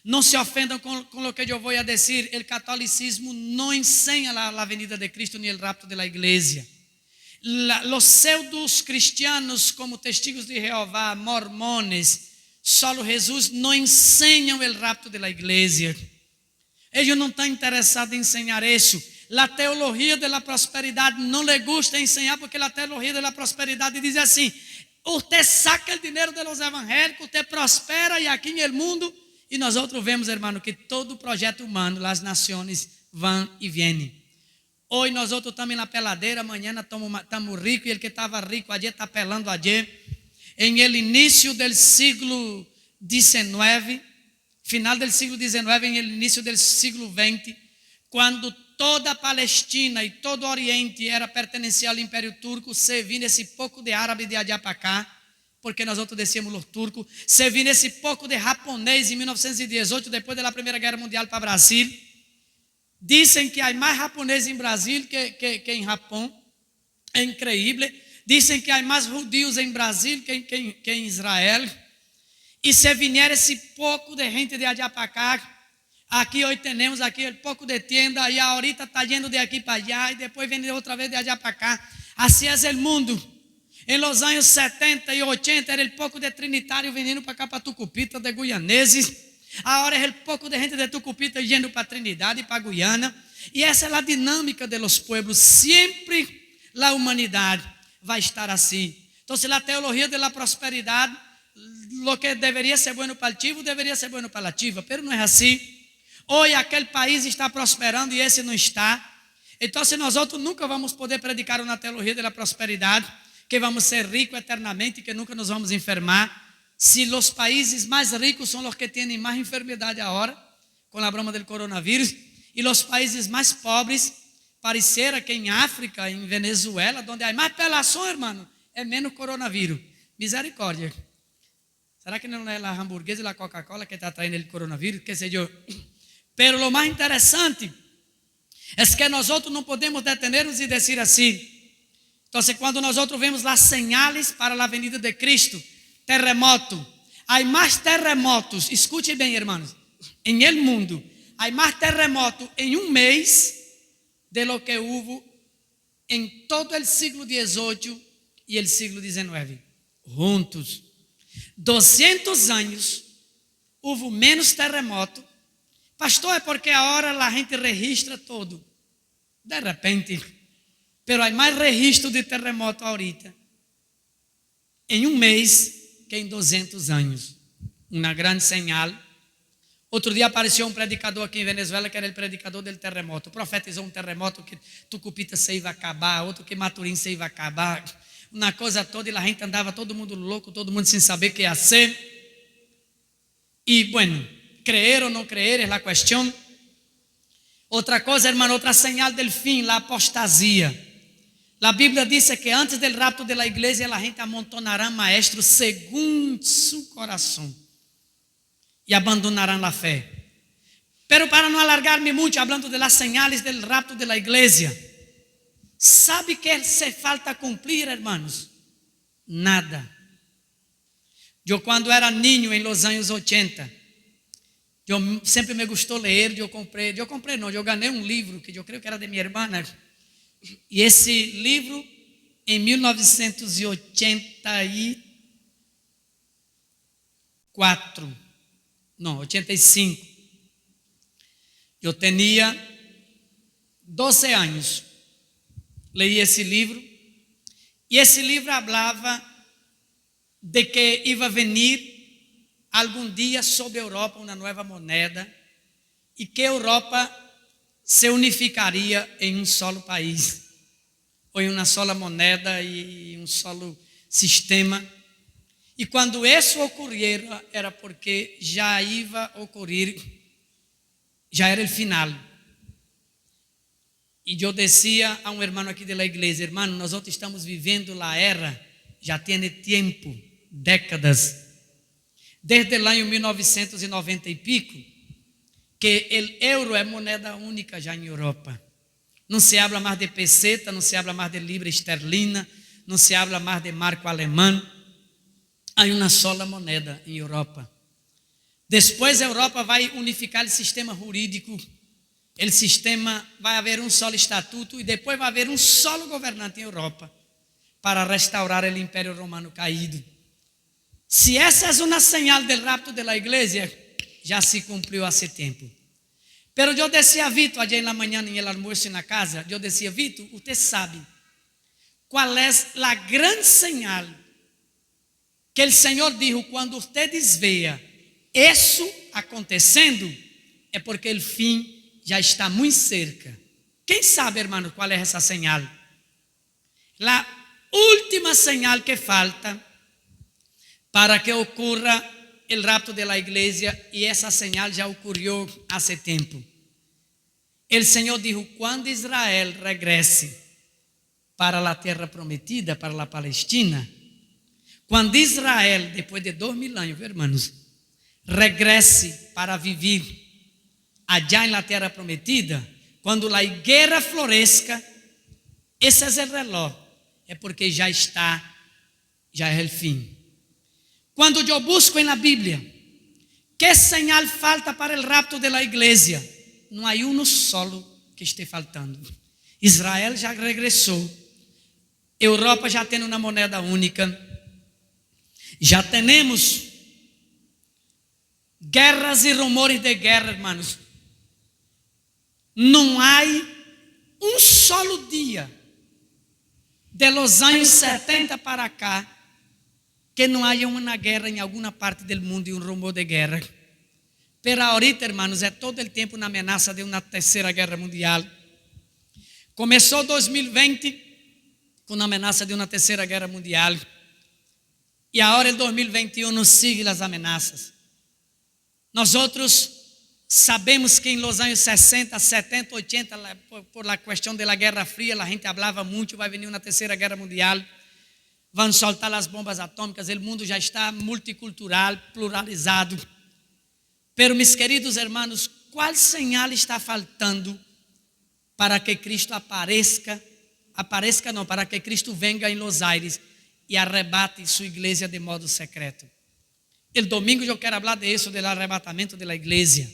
Não se ofendam com o que eu vou dizer. O catolicismo não ensina a venida de Cristo nem o rapto de la igreja. Os pseudos cristianos, como testigos de Jeová, mormones, solo Jesus, não ensinam o rapto de la igreja. Eles não estão interessados em ensinar isso. A teologia da prosperidade não lhe gusta ensinar, porque a teologia da prosperidade diz assim: você saca o dinheiro dos evangélicos, você prospera e aqui no mundo. E nós outros vemos, irmão, que todo o projeto humano, as nações vão e vêm. Hoje nós outros estamos na peladeira, amanhã estamos ricos, e ele que estava rico ayer está pelando ayer. Em el início do século XIX, final do século XIX, em el início do século XX, quando toda a Palestina e todo o Oriente pertencia ao Império Turco, se vinha esse pouco de árabe de allá para cá, porque nós outros decíamos os turcos. Se vino esse pouco de japonês em 1918, depois da Primeira Guerra Mundial, para Brasil. Dizem que há mais japonês em Brasil que em Japão. É incrível. Dizem que há mais judeus em Brasil que em Israel. E se vier esse pouco de gente de allá para cá, aqui hoje temos aqui um pouco de tienda, e ahorita está yendo de aqui para allá, e depois vem outra vez de allá para cá. Assim é o mundo. Em los anos 70 e 80 era um pouco de trinitário vindo para cá, para Tucupita, de guianeses. Agora é um pouco de gente de Tucupita indo para Trinidade e para Guiana. E essa é a dinâmica de los pueblos. Sempre a humanidade vai estar assim. Então, se a teologia da prosperidade, lo que deveria ser bueno para o tivo, deveria ser bueno para a tiva, mas não é assim. Hoje aquele país está prosperando e esse não está. Então, se nós outros nunca vamos poder predicar uma teologia da prosperidade, que vamos ser ricos eternamente, que nunca nos vamos enfermar, se os países mais ricos são os que têm mais enfermidade agora, com a broma do coronavírus, e os países mais pobres, parecerá que em África, em Venezuela, onde há mais pelação, irmão, é menos coronavírus. Misericórdia. Será que não é a hamburguesa e a Coca-Cola que está traindo o coronavírus? Que sei eu. Pero lo mais interessante é que nós outros não podemos detenermos e dizer assim. Então, quando nós outros vemos as señales para a venida de Cristo, terremoto, há mais terremotos, escute bem, irmãos, em el mundo, há mais terremotos em um mês de lo que houve em todo o século XVIII e o século XIX, juntos. 200 anos, houve menos terremoto. Pastor, é porque agora a gente registra todo. De repente, pero há mais registro de terremoto ahorita, em um mês, que em 200 anos. Uma grande señal. Outro dia apareceu um predicador aqui em Venezuela, que era o predicador do terremoto. Profetizou um terremoto que Tucupita se ia acabar, outro que Maturim se ia acabar. Uma coisa toda, e a gente andava todo mundo louco, todo mundo sem saber o que ia ser. E, bueno, creer ou não creer é a questão. Outra coisa, irmão, outra señal del fim, a apostasia. A Bíblia diz que antes do rapto da igreja, a gente amontonará maestros segundo seu coração e abandonarão a fé. Pero para não alargar-me muito, falando de las señales del rapto da igreja, sabe que se falta cumprir, hermanos? Nada. Eu, quando era niño, em los anos 80, eu sempre me gostou ler, eu ganhei um livro que eu creio que era de minha irmã, e esse livro, em 85, eu tinha 12 anos, li esse livro, e esse livro falava de que ia venir algum dia sobre a Europa uma nova moneda, e que a Europa se unificaria em um solo país, ou em uma sola moneda e um solo sistema. E quando isso ocorrera, era porque já ia ocorrer, já era o final. E eu dizia a um irmão aqui da igreja: irmão, nós outros estamos vivendo a era, já tem tempo, décadas, desde lá em 1990 e pico, que o euro é moneda única já em Europa. Não se habla mais de peseta, não se habla mais de libra esterlina, não se habla mais de marco alemão. Há uma sola moneda em Europa. Depois a Europa vai unificar o sistema jurídico, o sistema, vai haver um solo estatuto e depois vai haver um solo governante em Europa para restaurar o Império Romano caído. Se essa é uma señal do rapto da igreja, já se cumpriu há tempo. Pero eu dizia a Vito, ayer na manhã, em el almoço na casa, eu dizia: Vito, você sabe qual é a grande señal que o Senhor dijo quando ustedes veja isso acontecendo? É porque o fim já está muito cerca. Quem sabe, hermano, qual é essa señal? A última señal que falta para que ocorra o rapto da igreja, e essa señal já ocorreu há tempo. O Senhor dijo: quando Israel regresse para a terra prometida, para a Palestina, Quando Israel, depois de 2000 anos, hermanos, regresse para viver allá na terra prometida, quando a guerra floresca, esse é o relógio, é porque já é o fim. Quando eu busco na Bíblia, que señal falta para o rapto da igreja? Não há um solo que esteja faltando. Israel já regressou, Europa já tem uma moeda única, já temos guerras e rumores de guerra, hermanos. Não há um solo dia de los anos 70 para cá que não haya uma guerra em alguma parte do mundo e um rumor de guerra. Pero ahorita, hermanos, é todo o tempo uma ameaça de uma terceira guerra mundial. Começou 2020 com a ameaça de uma terceira guerra mundial. E agora em 2021 nos sigue as ameaças. Nós outros sabemos que em los anos 60, 70, 80, por la questão da Guerra Fria, a gente falava muito, vai vir uma terceira guerra mundial, vão soltar as bombas atômicas, o mundo já está multicultural, pluralizado. Pero, meus queridos hermanos, qual señal está faltando para que Cristo para que Cristo venga em los aires e arrebate sua igreja de modo secreto? El domingo eu quero falar de isso, do arrebatamento da igreja.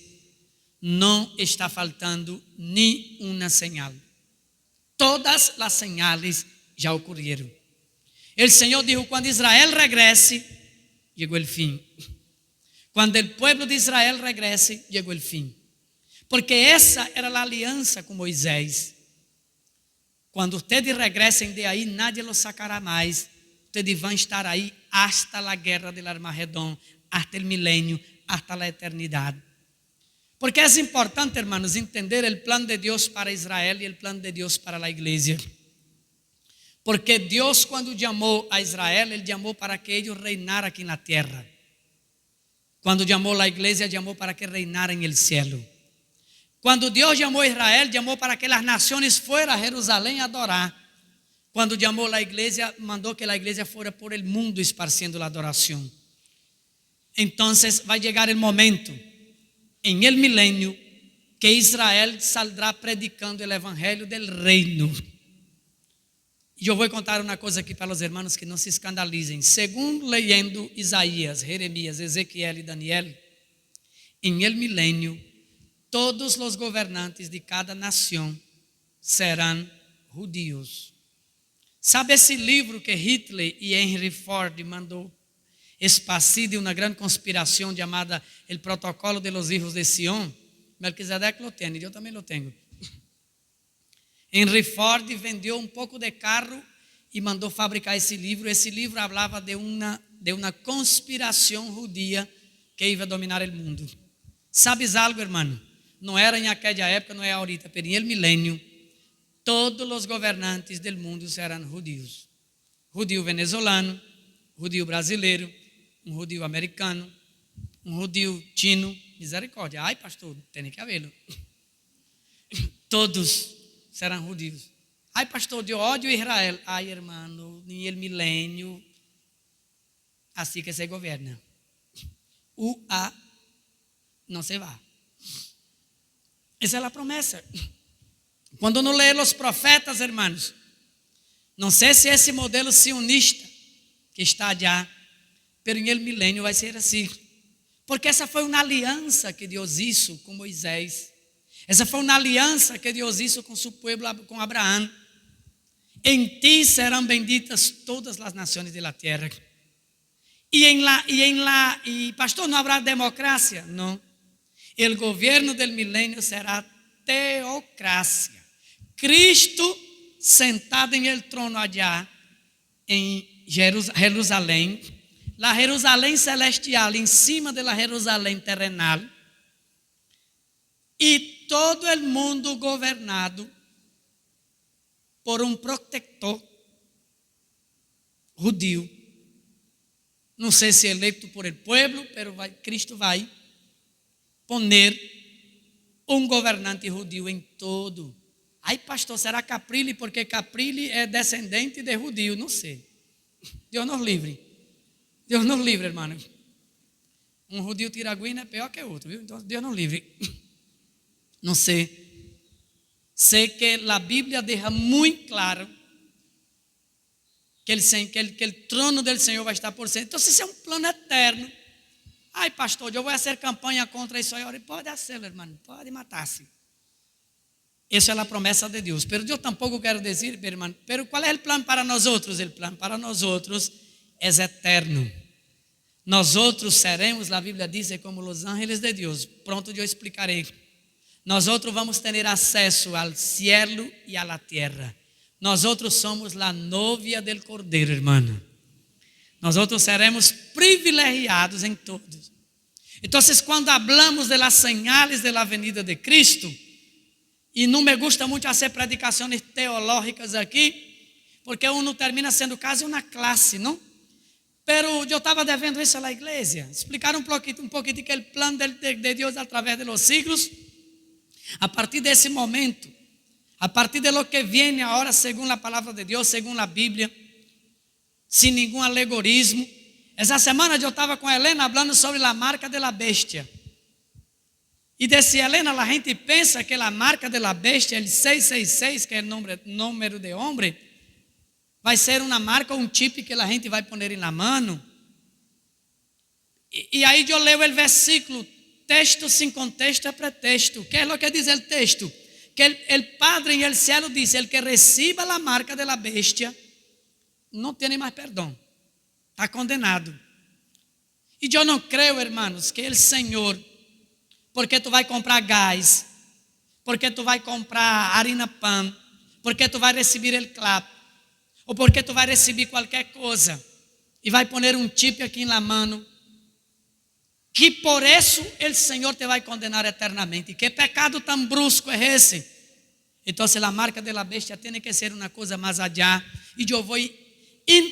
Não está faltando nem uma señal. Todas as señales já ocorreram. O Senhor disse: quando Israel regresse, chegou o fim. Quando o povo de Israel regresse, chegou o fim. Porque essa era a aliança com Moisés. Quando ustedes regressem de aí, nadie los sacará mais. Ustedes vão estar aí hasta a guerra del Armagedón, hasta o milênio, hasta a eternidade. Porque é importante, hermanos, entender o plano de Deus para Israel e o plano de Deus para a igreja. Porque Deus, quando chamou a Israel, Ele chamou para que eles reinaram aqui na terra. Quando chamou a igreja, chamou para que reinaram no cielo. Quando Deus chamou a Israel, chamou para que as nações fueran a Jerusalém a adorar. Quando chamou a igreja, mandou que a igreja fuera por el mundo esparciendo a adoração. Então, vai chegar o momento, em el milênio, que Israel saldrá predicando o evangelho del reino. E eu vou contar uma coisa aqui para os irmãos que não se escandalizem. Segundo leyendo Isaías, Jeremias, Ezequiel e Daniel, em el milênio, todos os governantes de cada nação serão judíos. Sabe esse livro que Hitler e Henry Ford mandou esparcir de uma grande conspiração chamada El Protocolo de los Hijos de Sion? Melquisedeque lo tem, eu também lo tenho. Henry Ford vendeu um pouco de carro e mandou fabricar esse livro. Esse livro falava de uma conspiração judia que ia dominar o mundo. Sabes algo, irmão? Não era em aquela época, não é ahorita, pero em el milênio, todos os governantes do mundo serão judios. Judío venezolano, judío brasileiro, um judío americano, um judío chino. Misericórdia. Ai, pastor, tem que haver. Todos serão judios. Ai, pastor, eu ódio Israel. Ai, hermano, em el milênio, assim que se governa. Não se vai. Essa é a promessa. Quando não lê os profetas, hermanos, não sei se esse modelo sionista que está já, pero em el milênio vai ser assim. Porque essa foi uma aliança que Deus hizo com Moisés. Essa foi uma aliança que Deus hizo com seu povo, com Abraão. Em ti serão benditas todas as nações da terra. E pastor, não haverá democracia? Não. O governo del milênio será teocracia. Cristo sentado em el trono allá em Jerusalém, la Jerusalém celestial em cima de la Jerusalém terrenal, e todo el mundo governado por um protector judío. Não sei se eleito por el pueblo, pero Cristo vai poner um governante judío em todo. Ai, pastor, será Caprile? Porque Caprile é descendente de judío, não sei. Deus nos livre. Deus nos livre, irmão. Um judío tiraguina é pior que outro, viu? Então, Deus nos livre. Não sei. Sei que a Bíblia deixa muito claro que el trono del Senhor vai estar por sempre. Então, se isso é um plano eterno. Ai, pastor, eu vou fazer campanha contra isso aí. Pode hacerlo, irmão. Pode matar-se. Essa é a promessa de Deus. Pero eu tampouco quero dizer, irmão, pero qual é o plano para nós outros? O plano para nós outros é eterno. Nós outros seremos, a Bíblia diz, como os ángeles de Deus. Pronto, eu explicarei. Nós outros vamos ter acesso ao cielo e à terra. Nós outros somos a novia del Cordeiro, irmão. Nós outros seremos privilegiados em todos. Então, quando hablamos de las señales de la venida de Cristo, e não me gusta muito fazer predicações teológicas aqui, porque uno termina sendo quase uma classe, não? Pero eu estava devendo isso à igreja, explicar um pouquinho que o plano de Deus a través de los siglos, a partir desse momento, a partir de lo que viene agora, segundo a palavra de Deus, segundo a Bíblia, sem nenhum alegorismo. Essa semana eu estava com a Helena falando sobre a marca de la bestia. E desse Helena, a gente pensa que a marca de la bestia, el 666, que é o número de homem, vai ser uma marca, um chip que a gente vai pôr na mão. E aí eu leio o versículo, texto sem contexto é pretexto. Que é o que diz o texto? Que o Padre em el cielo diz, el que reciba a marca de la bestia, não tem mais perdão. Está condenado. E eu não creio, irmãos, que o Senhor, porque tu vai comprar gás, porque tu vai comprar harina pan, porque tu vai receber el clap, ou porque tu vai receber qualquer coisa, e vai pôr um chip aqui na mão, que por isso o Senhor te vai condenar eternamente. Que pecado tão brusco é esse? Então, a marca de la bestia tem que ser uma coisa mais allá, e eu vou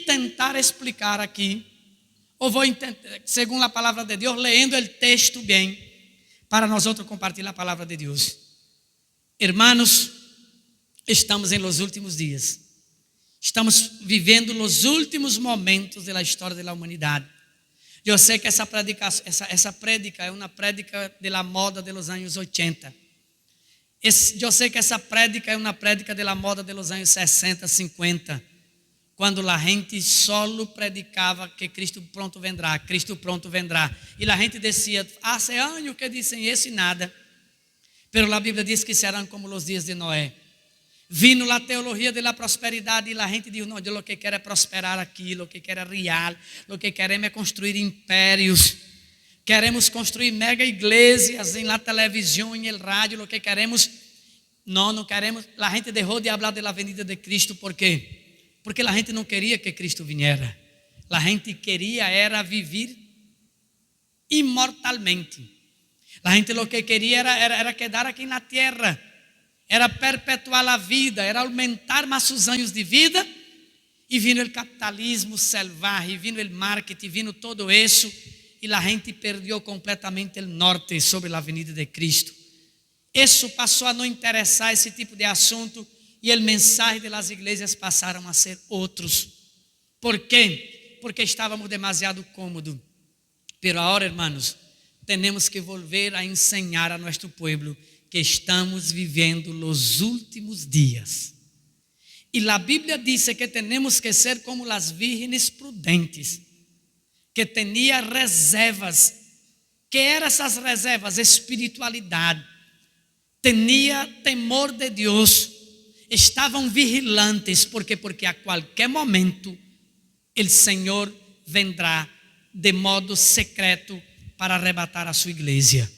tentar explicar aqui, ou vou tentar, segundo a palavra de Deus, lendo o texto bem, para nós outros compartilhar a palavra de Deus. Hermanos, estamos em los últimos dias. Estamos vivendo os últimos momentos da história da humanidade. Eu sei que essa prédica é uma prédica da moda dos anos 80. Eu sei que essa prédica é uma prédica da moda dos anos 60, 50. Quando a gente solo predicava que Cristo pronto vendrá, Cristo pronto vendrá. E a gente dizia, hace anos que dizem isso e nada. Pero a Bíblia diz que serão como os dias de Noé. Vino a teologia da prosperidade e a gente diz, não, eu lo que quero é prosperar aqui, lo que quero é real, lo que queremos é construir impérios. Queremos construir mega igrejas em la televisão, em el rádio, lo que queremos. Não queremos. A gente deixou de falar da venida de Cristo, por quê? Porque a gente não queria que Cristo viniera. A gente queria era viver imortalmente. A gente lo que queria era quedar aqui na terra. Era perpetuar a vida, era aumentar mais os anos de vida. E vino o capitalismo selvagem, vino o marketing, vino todo isso. E a gente perdeu completamente o norte sobre a venida de Cristo. Isso passou a não interessar esse tipo de assunto. E o mensagem das igrejas passaram a ser outros. ¿Por quê? Porque estávamos demasiado cómodos. Pero agora, hermanos, temos que volver a ensinar a nosso povo que estamos vivendo os últimos dias. E a Bíblia diz que temos que ser como as vírgenes prudentes, que tinha reservas. Que eram essas reservas? Espiritualidade. Tinha temor de Deus. Estavam vigilantes, porque a qualquer momento o Senhor vendrá de modo secreto para arrebatar a sua igreja.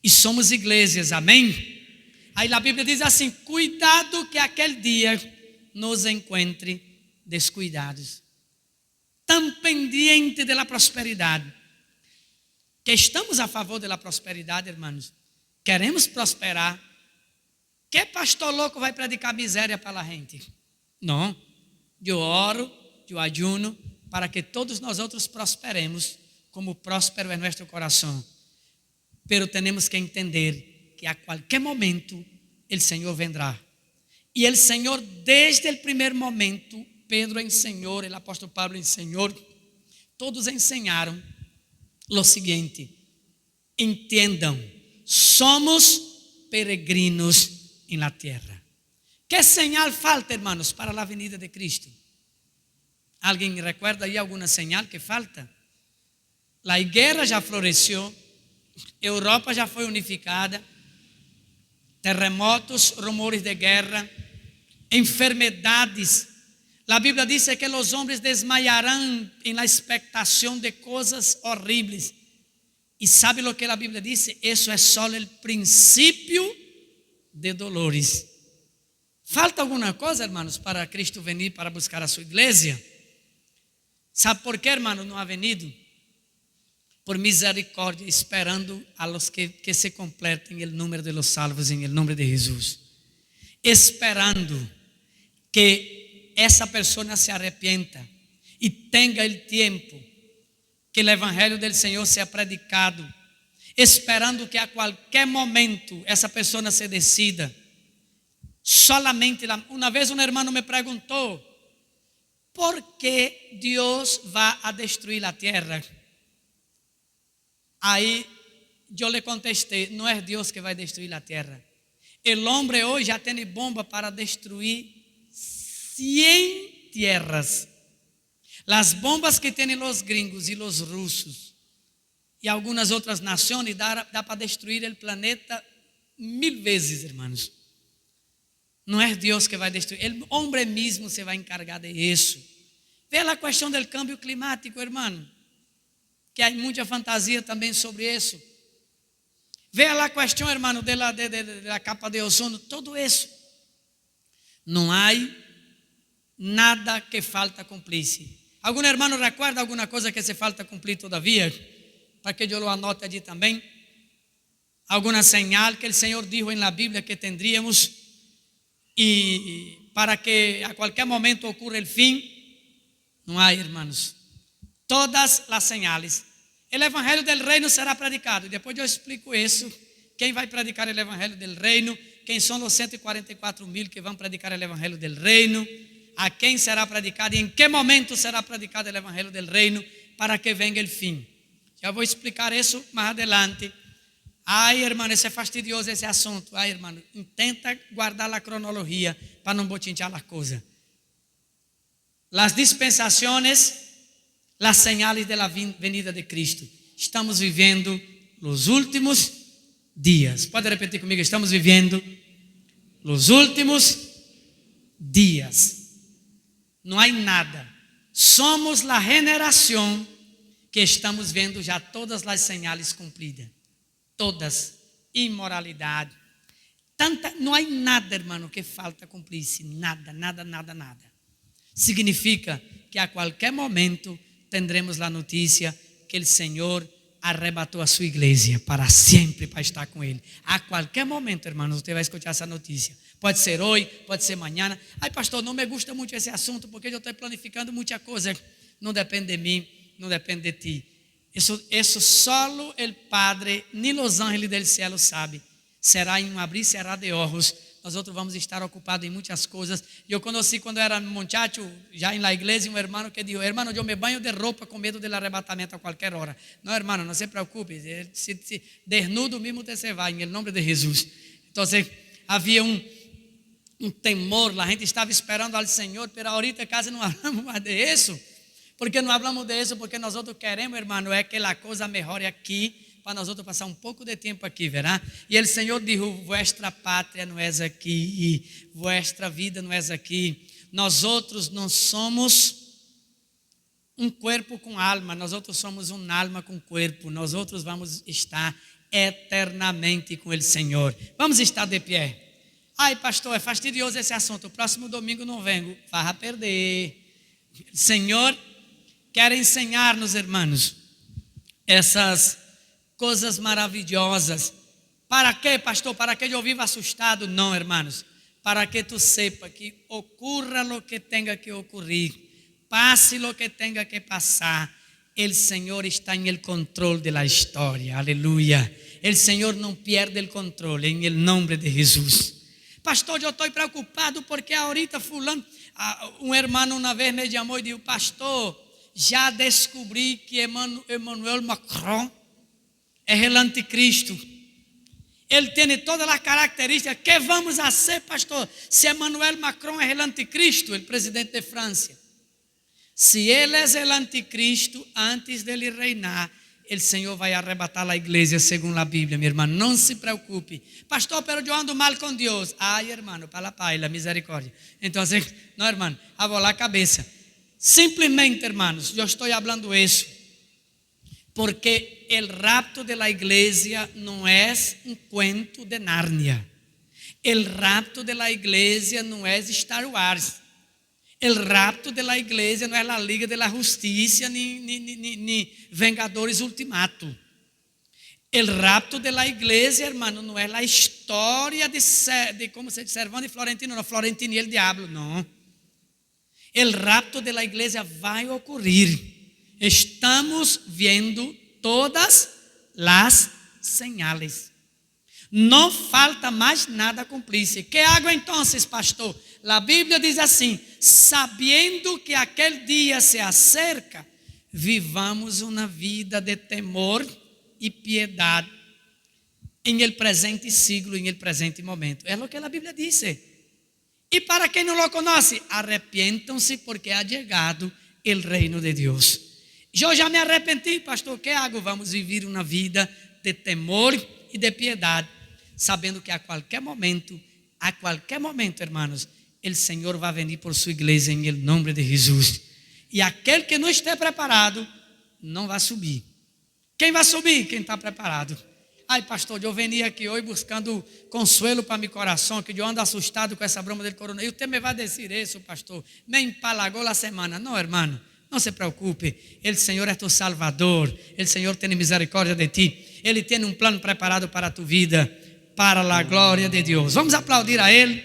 E somos igrejas, amém? Aí a Bíblia diz assim, cuidado que aquele dia nos encontre descuidados. Tão pendiente da prosperidade, que estamos a favor da prosperidade, irmãos. Queremos prosperar. Que pastor louco vai predicar miséria para a gente? Não. Eu oro, eu ayuno para que todos nós outros prosperemos, como próspero é nosso coração. Pero temos que entender que a qualquer momento o Senhor vendrá. E o Senhor, desde o primeiro momento, Pedro ensinou, o apóstolo Pablo ensinou, todos ensinaram lo seguinte: entendam, somos peregrinos em la tierra. Que señal falta, hermanos, para la venida de Cristo? ¿Alguien recuerda ahí alguna señal que falta? La higuera já floresceu, Europa já foi unificada, terremotos, rumores de guerra, enfermedades. La Biblia dice que los hombres desmayarán en la expectación de cosas horribles. ¿Y sabe lo que la Biblia dice? Eso es solo el principio de dolores. Falta alguma coisa, hermanos, para Cristo venir para buscar a sua igreja? Sabe por quê, hermano, não ha venido? Por misericórdia, esperando a los que se completen el número de los salvos en el nombre de Jesús. Esperando que essa pessoa se arrepienta e tenha o tempo que o evangelho do Senhor seja predicado, esperando que a qualquer momento essa pessoa se decida. Solamente, uma vez um irmão me perguntou, ¿por que Deus vai a destruir a terra? Aí eu lhe contestei, não é Deus que vai destruir a terra. O homem hoje já tem bomba para destruir 100 tierras. As bombas que têm os gringos e os russos e algumas outras nações dá para destruir o planeta 1000 vezes, hermanos. Não é Deus que vai destruir, o homem mesmo se vai encargar de isso. Vê a questão do câmbio climático, hermano, que há muita fantasia também sobre isso. Vê a questão, hermano, da capa de ozono, tudo isso. Não há nada que falta cumprir-se. Algum irmão recuerda alguma coisa que se falta cumprir todavia? Para que eu lo anote ali também. Alguma señal que o Senhor dijo em la Bíblia que tendríamos e para que a qualquer momento ocorra o fim? Não há, hermanos. Todas as señales. O evangelho del reino será predicado. E depois eu explico isso. Quem vai predicar o evangelho del reino? Quem são os 144.000 que vão predicar o evangelho del reino? A quem será predicado e em que momento será predicado o evangelho del reino para que venha o fim? Já vou explicar isso mais adelante. Ai, irmão, isso é fastidioso esse assunto. Ai, irmão, tenta guardar a cronologia para não botinchar as coisas. As dispensações, as señales da venida de Cristo. Estamos vivendo os últimos dias. Pode repetir comigo? Estamos vivendo os últimos dias. Não há nada. Somos a geração que estamos vendo já todas as señales cumpridas. Todas. Imoralidade. Não há nada, irmão, que falta cumprir-se. Nada, nada, nada, nada. Significa que a qualquer momento tendremos a notícia que o Senhor arrebatou a sua igreja para sempre, para estar com Ele. A qualquer momento, irmãos, você vai escutar essa notícia. Pode ser hoje, pode ser amanhã. Ai, pastor, não me gusta muito esse assunto, porque eu estou planificando muita coisa. Não depende de mim, não depende de ti. Isso solo o Padre, nem os ángeles do céu sabe. Será em um abrir e cerrar de olhos. Nós outros vamos estar ocupados em muitas coisas. Eu conheci quando era muchacho, já em la igreja, um irmão que disse: hermano, eu me banho de roupa com medo do arrebatamento a qualquer hora. Não, hermano, não se preocupe. Se desnudo mesmo você vai, em nome de Jesus. Então, havia um temor, a gente estava esperando ao Senhor, pero ahorita casi não falamos mais de isso. Por que não falamos de isso? Porque nós outros queremos, hermano, é que a coisa melhore aqui, para nós outros passar um pouco de tempo aqui, verá? E o Senhor disse: vuestra pátria não é aqui, vuestra vida não é aqui. Nós outros não somos um corpo com alma, nós outros somos um alma com corpo. Nós outros vamos estar eternamente com o Senhor. Vamos estar de pé. Ai, pastor, é fastidioso esse assunto. O próximo domingo não venho. Vai perder. O Senhor quer ensinar-nos, irmãos, essas coisas maravilhosas. Para quê, pastor? Para que eu viva assustado? Não, irmãos. Para que tu sepa que ocorra o que tenha que ocorrer, passe o que tenha que passar, o Senhor está em el controle da história. Aleluia. O Senhor não perde o controle, em nome de Jesus. Pastor, eu estou preocupado porque ahorita fulano, um irmão uma vez me chamou e disse: pastor, já descobri que Emmanuel Macron é o anticristo. Ele tem todas as características. Que vamos fazer, pastor, se Emmanuel Macron é o anticristo, o presidente de França? Se ele é o anticristo, antes dele reinar, o Senhor vai arrebatar a igreja, segundo a Bíblia, meu irmão. Não se preocupe. Pastor, pero eu ando mal com Deus. Ai, irmão, para a la misericórdia. Então, não, irmão, a volar a cabeça. Simplesmente, hermanos, eu estou falando isso porque o rapto de la iglesia não é cuento de Nárnia. O rapto de la iglesia não é Star Wars. O rapto de la iglesia não é a Liga de la Justiça ni Vengadores Ultimato. O rapto de la iglesia, hermano, não é a história de como se diz, Servando e Florentino, não, Florentino e el Diablo, não. O rapto de la iglesia vai ocorrer. Estamos vendo todas as señales. Não falta mais nada a cumprir-se. Que hago então, pastor? A Bíblia diz assim: sabendo que aquele dia se acerca, vivamos uma vida de temor e piedade em el presente siglo, em el presente momento. É o que a Bíblia diz. E para quem não lo conhece, arrepientam-se porque ha chegado o reino de Deus. Eu já me arrependi, pastor. Que hago? Vamos viver uma vida de temor e de piedade, sabendo que a qualquer momento, hermanos, o Senhor vai vir por sua igreja em nome de Jesus. E aquele que não estiver preparado, não vai subir. Quem vai subir? Quem está preparado. Ai, pastor, eu venho aqui hoje buscando consuelo para meu coração, que eu ando assustado com essa broma del coronavírus. E você me vai dizer isso, pastor? Me empalagou a semana. Não, hermano. Não se preocupe, o Senhor é tu Salvador, o Senhor tem misericórdia de ti, Ele tem um plano preparado para a tua vida, para a glória de Deus. Vamos aplaudir a Ele.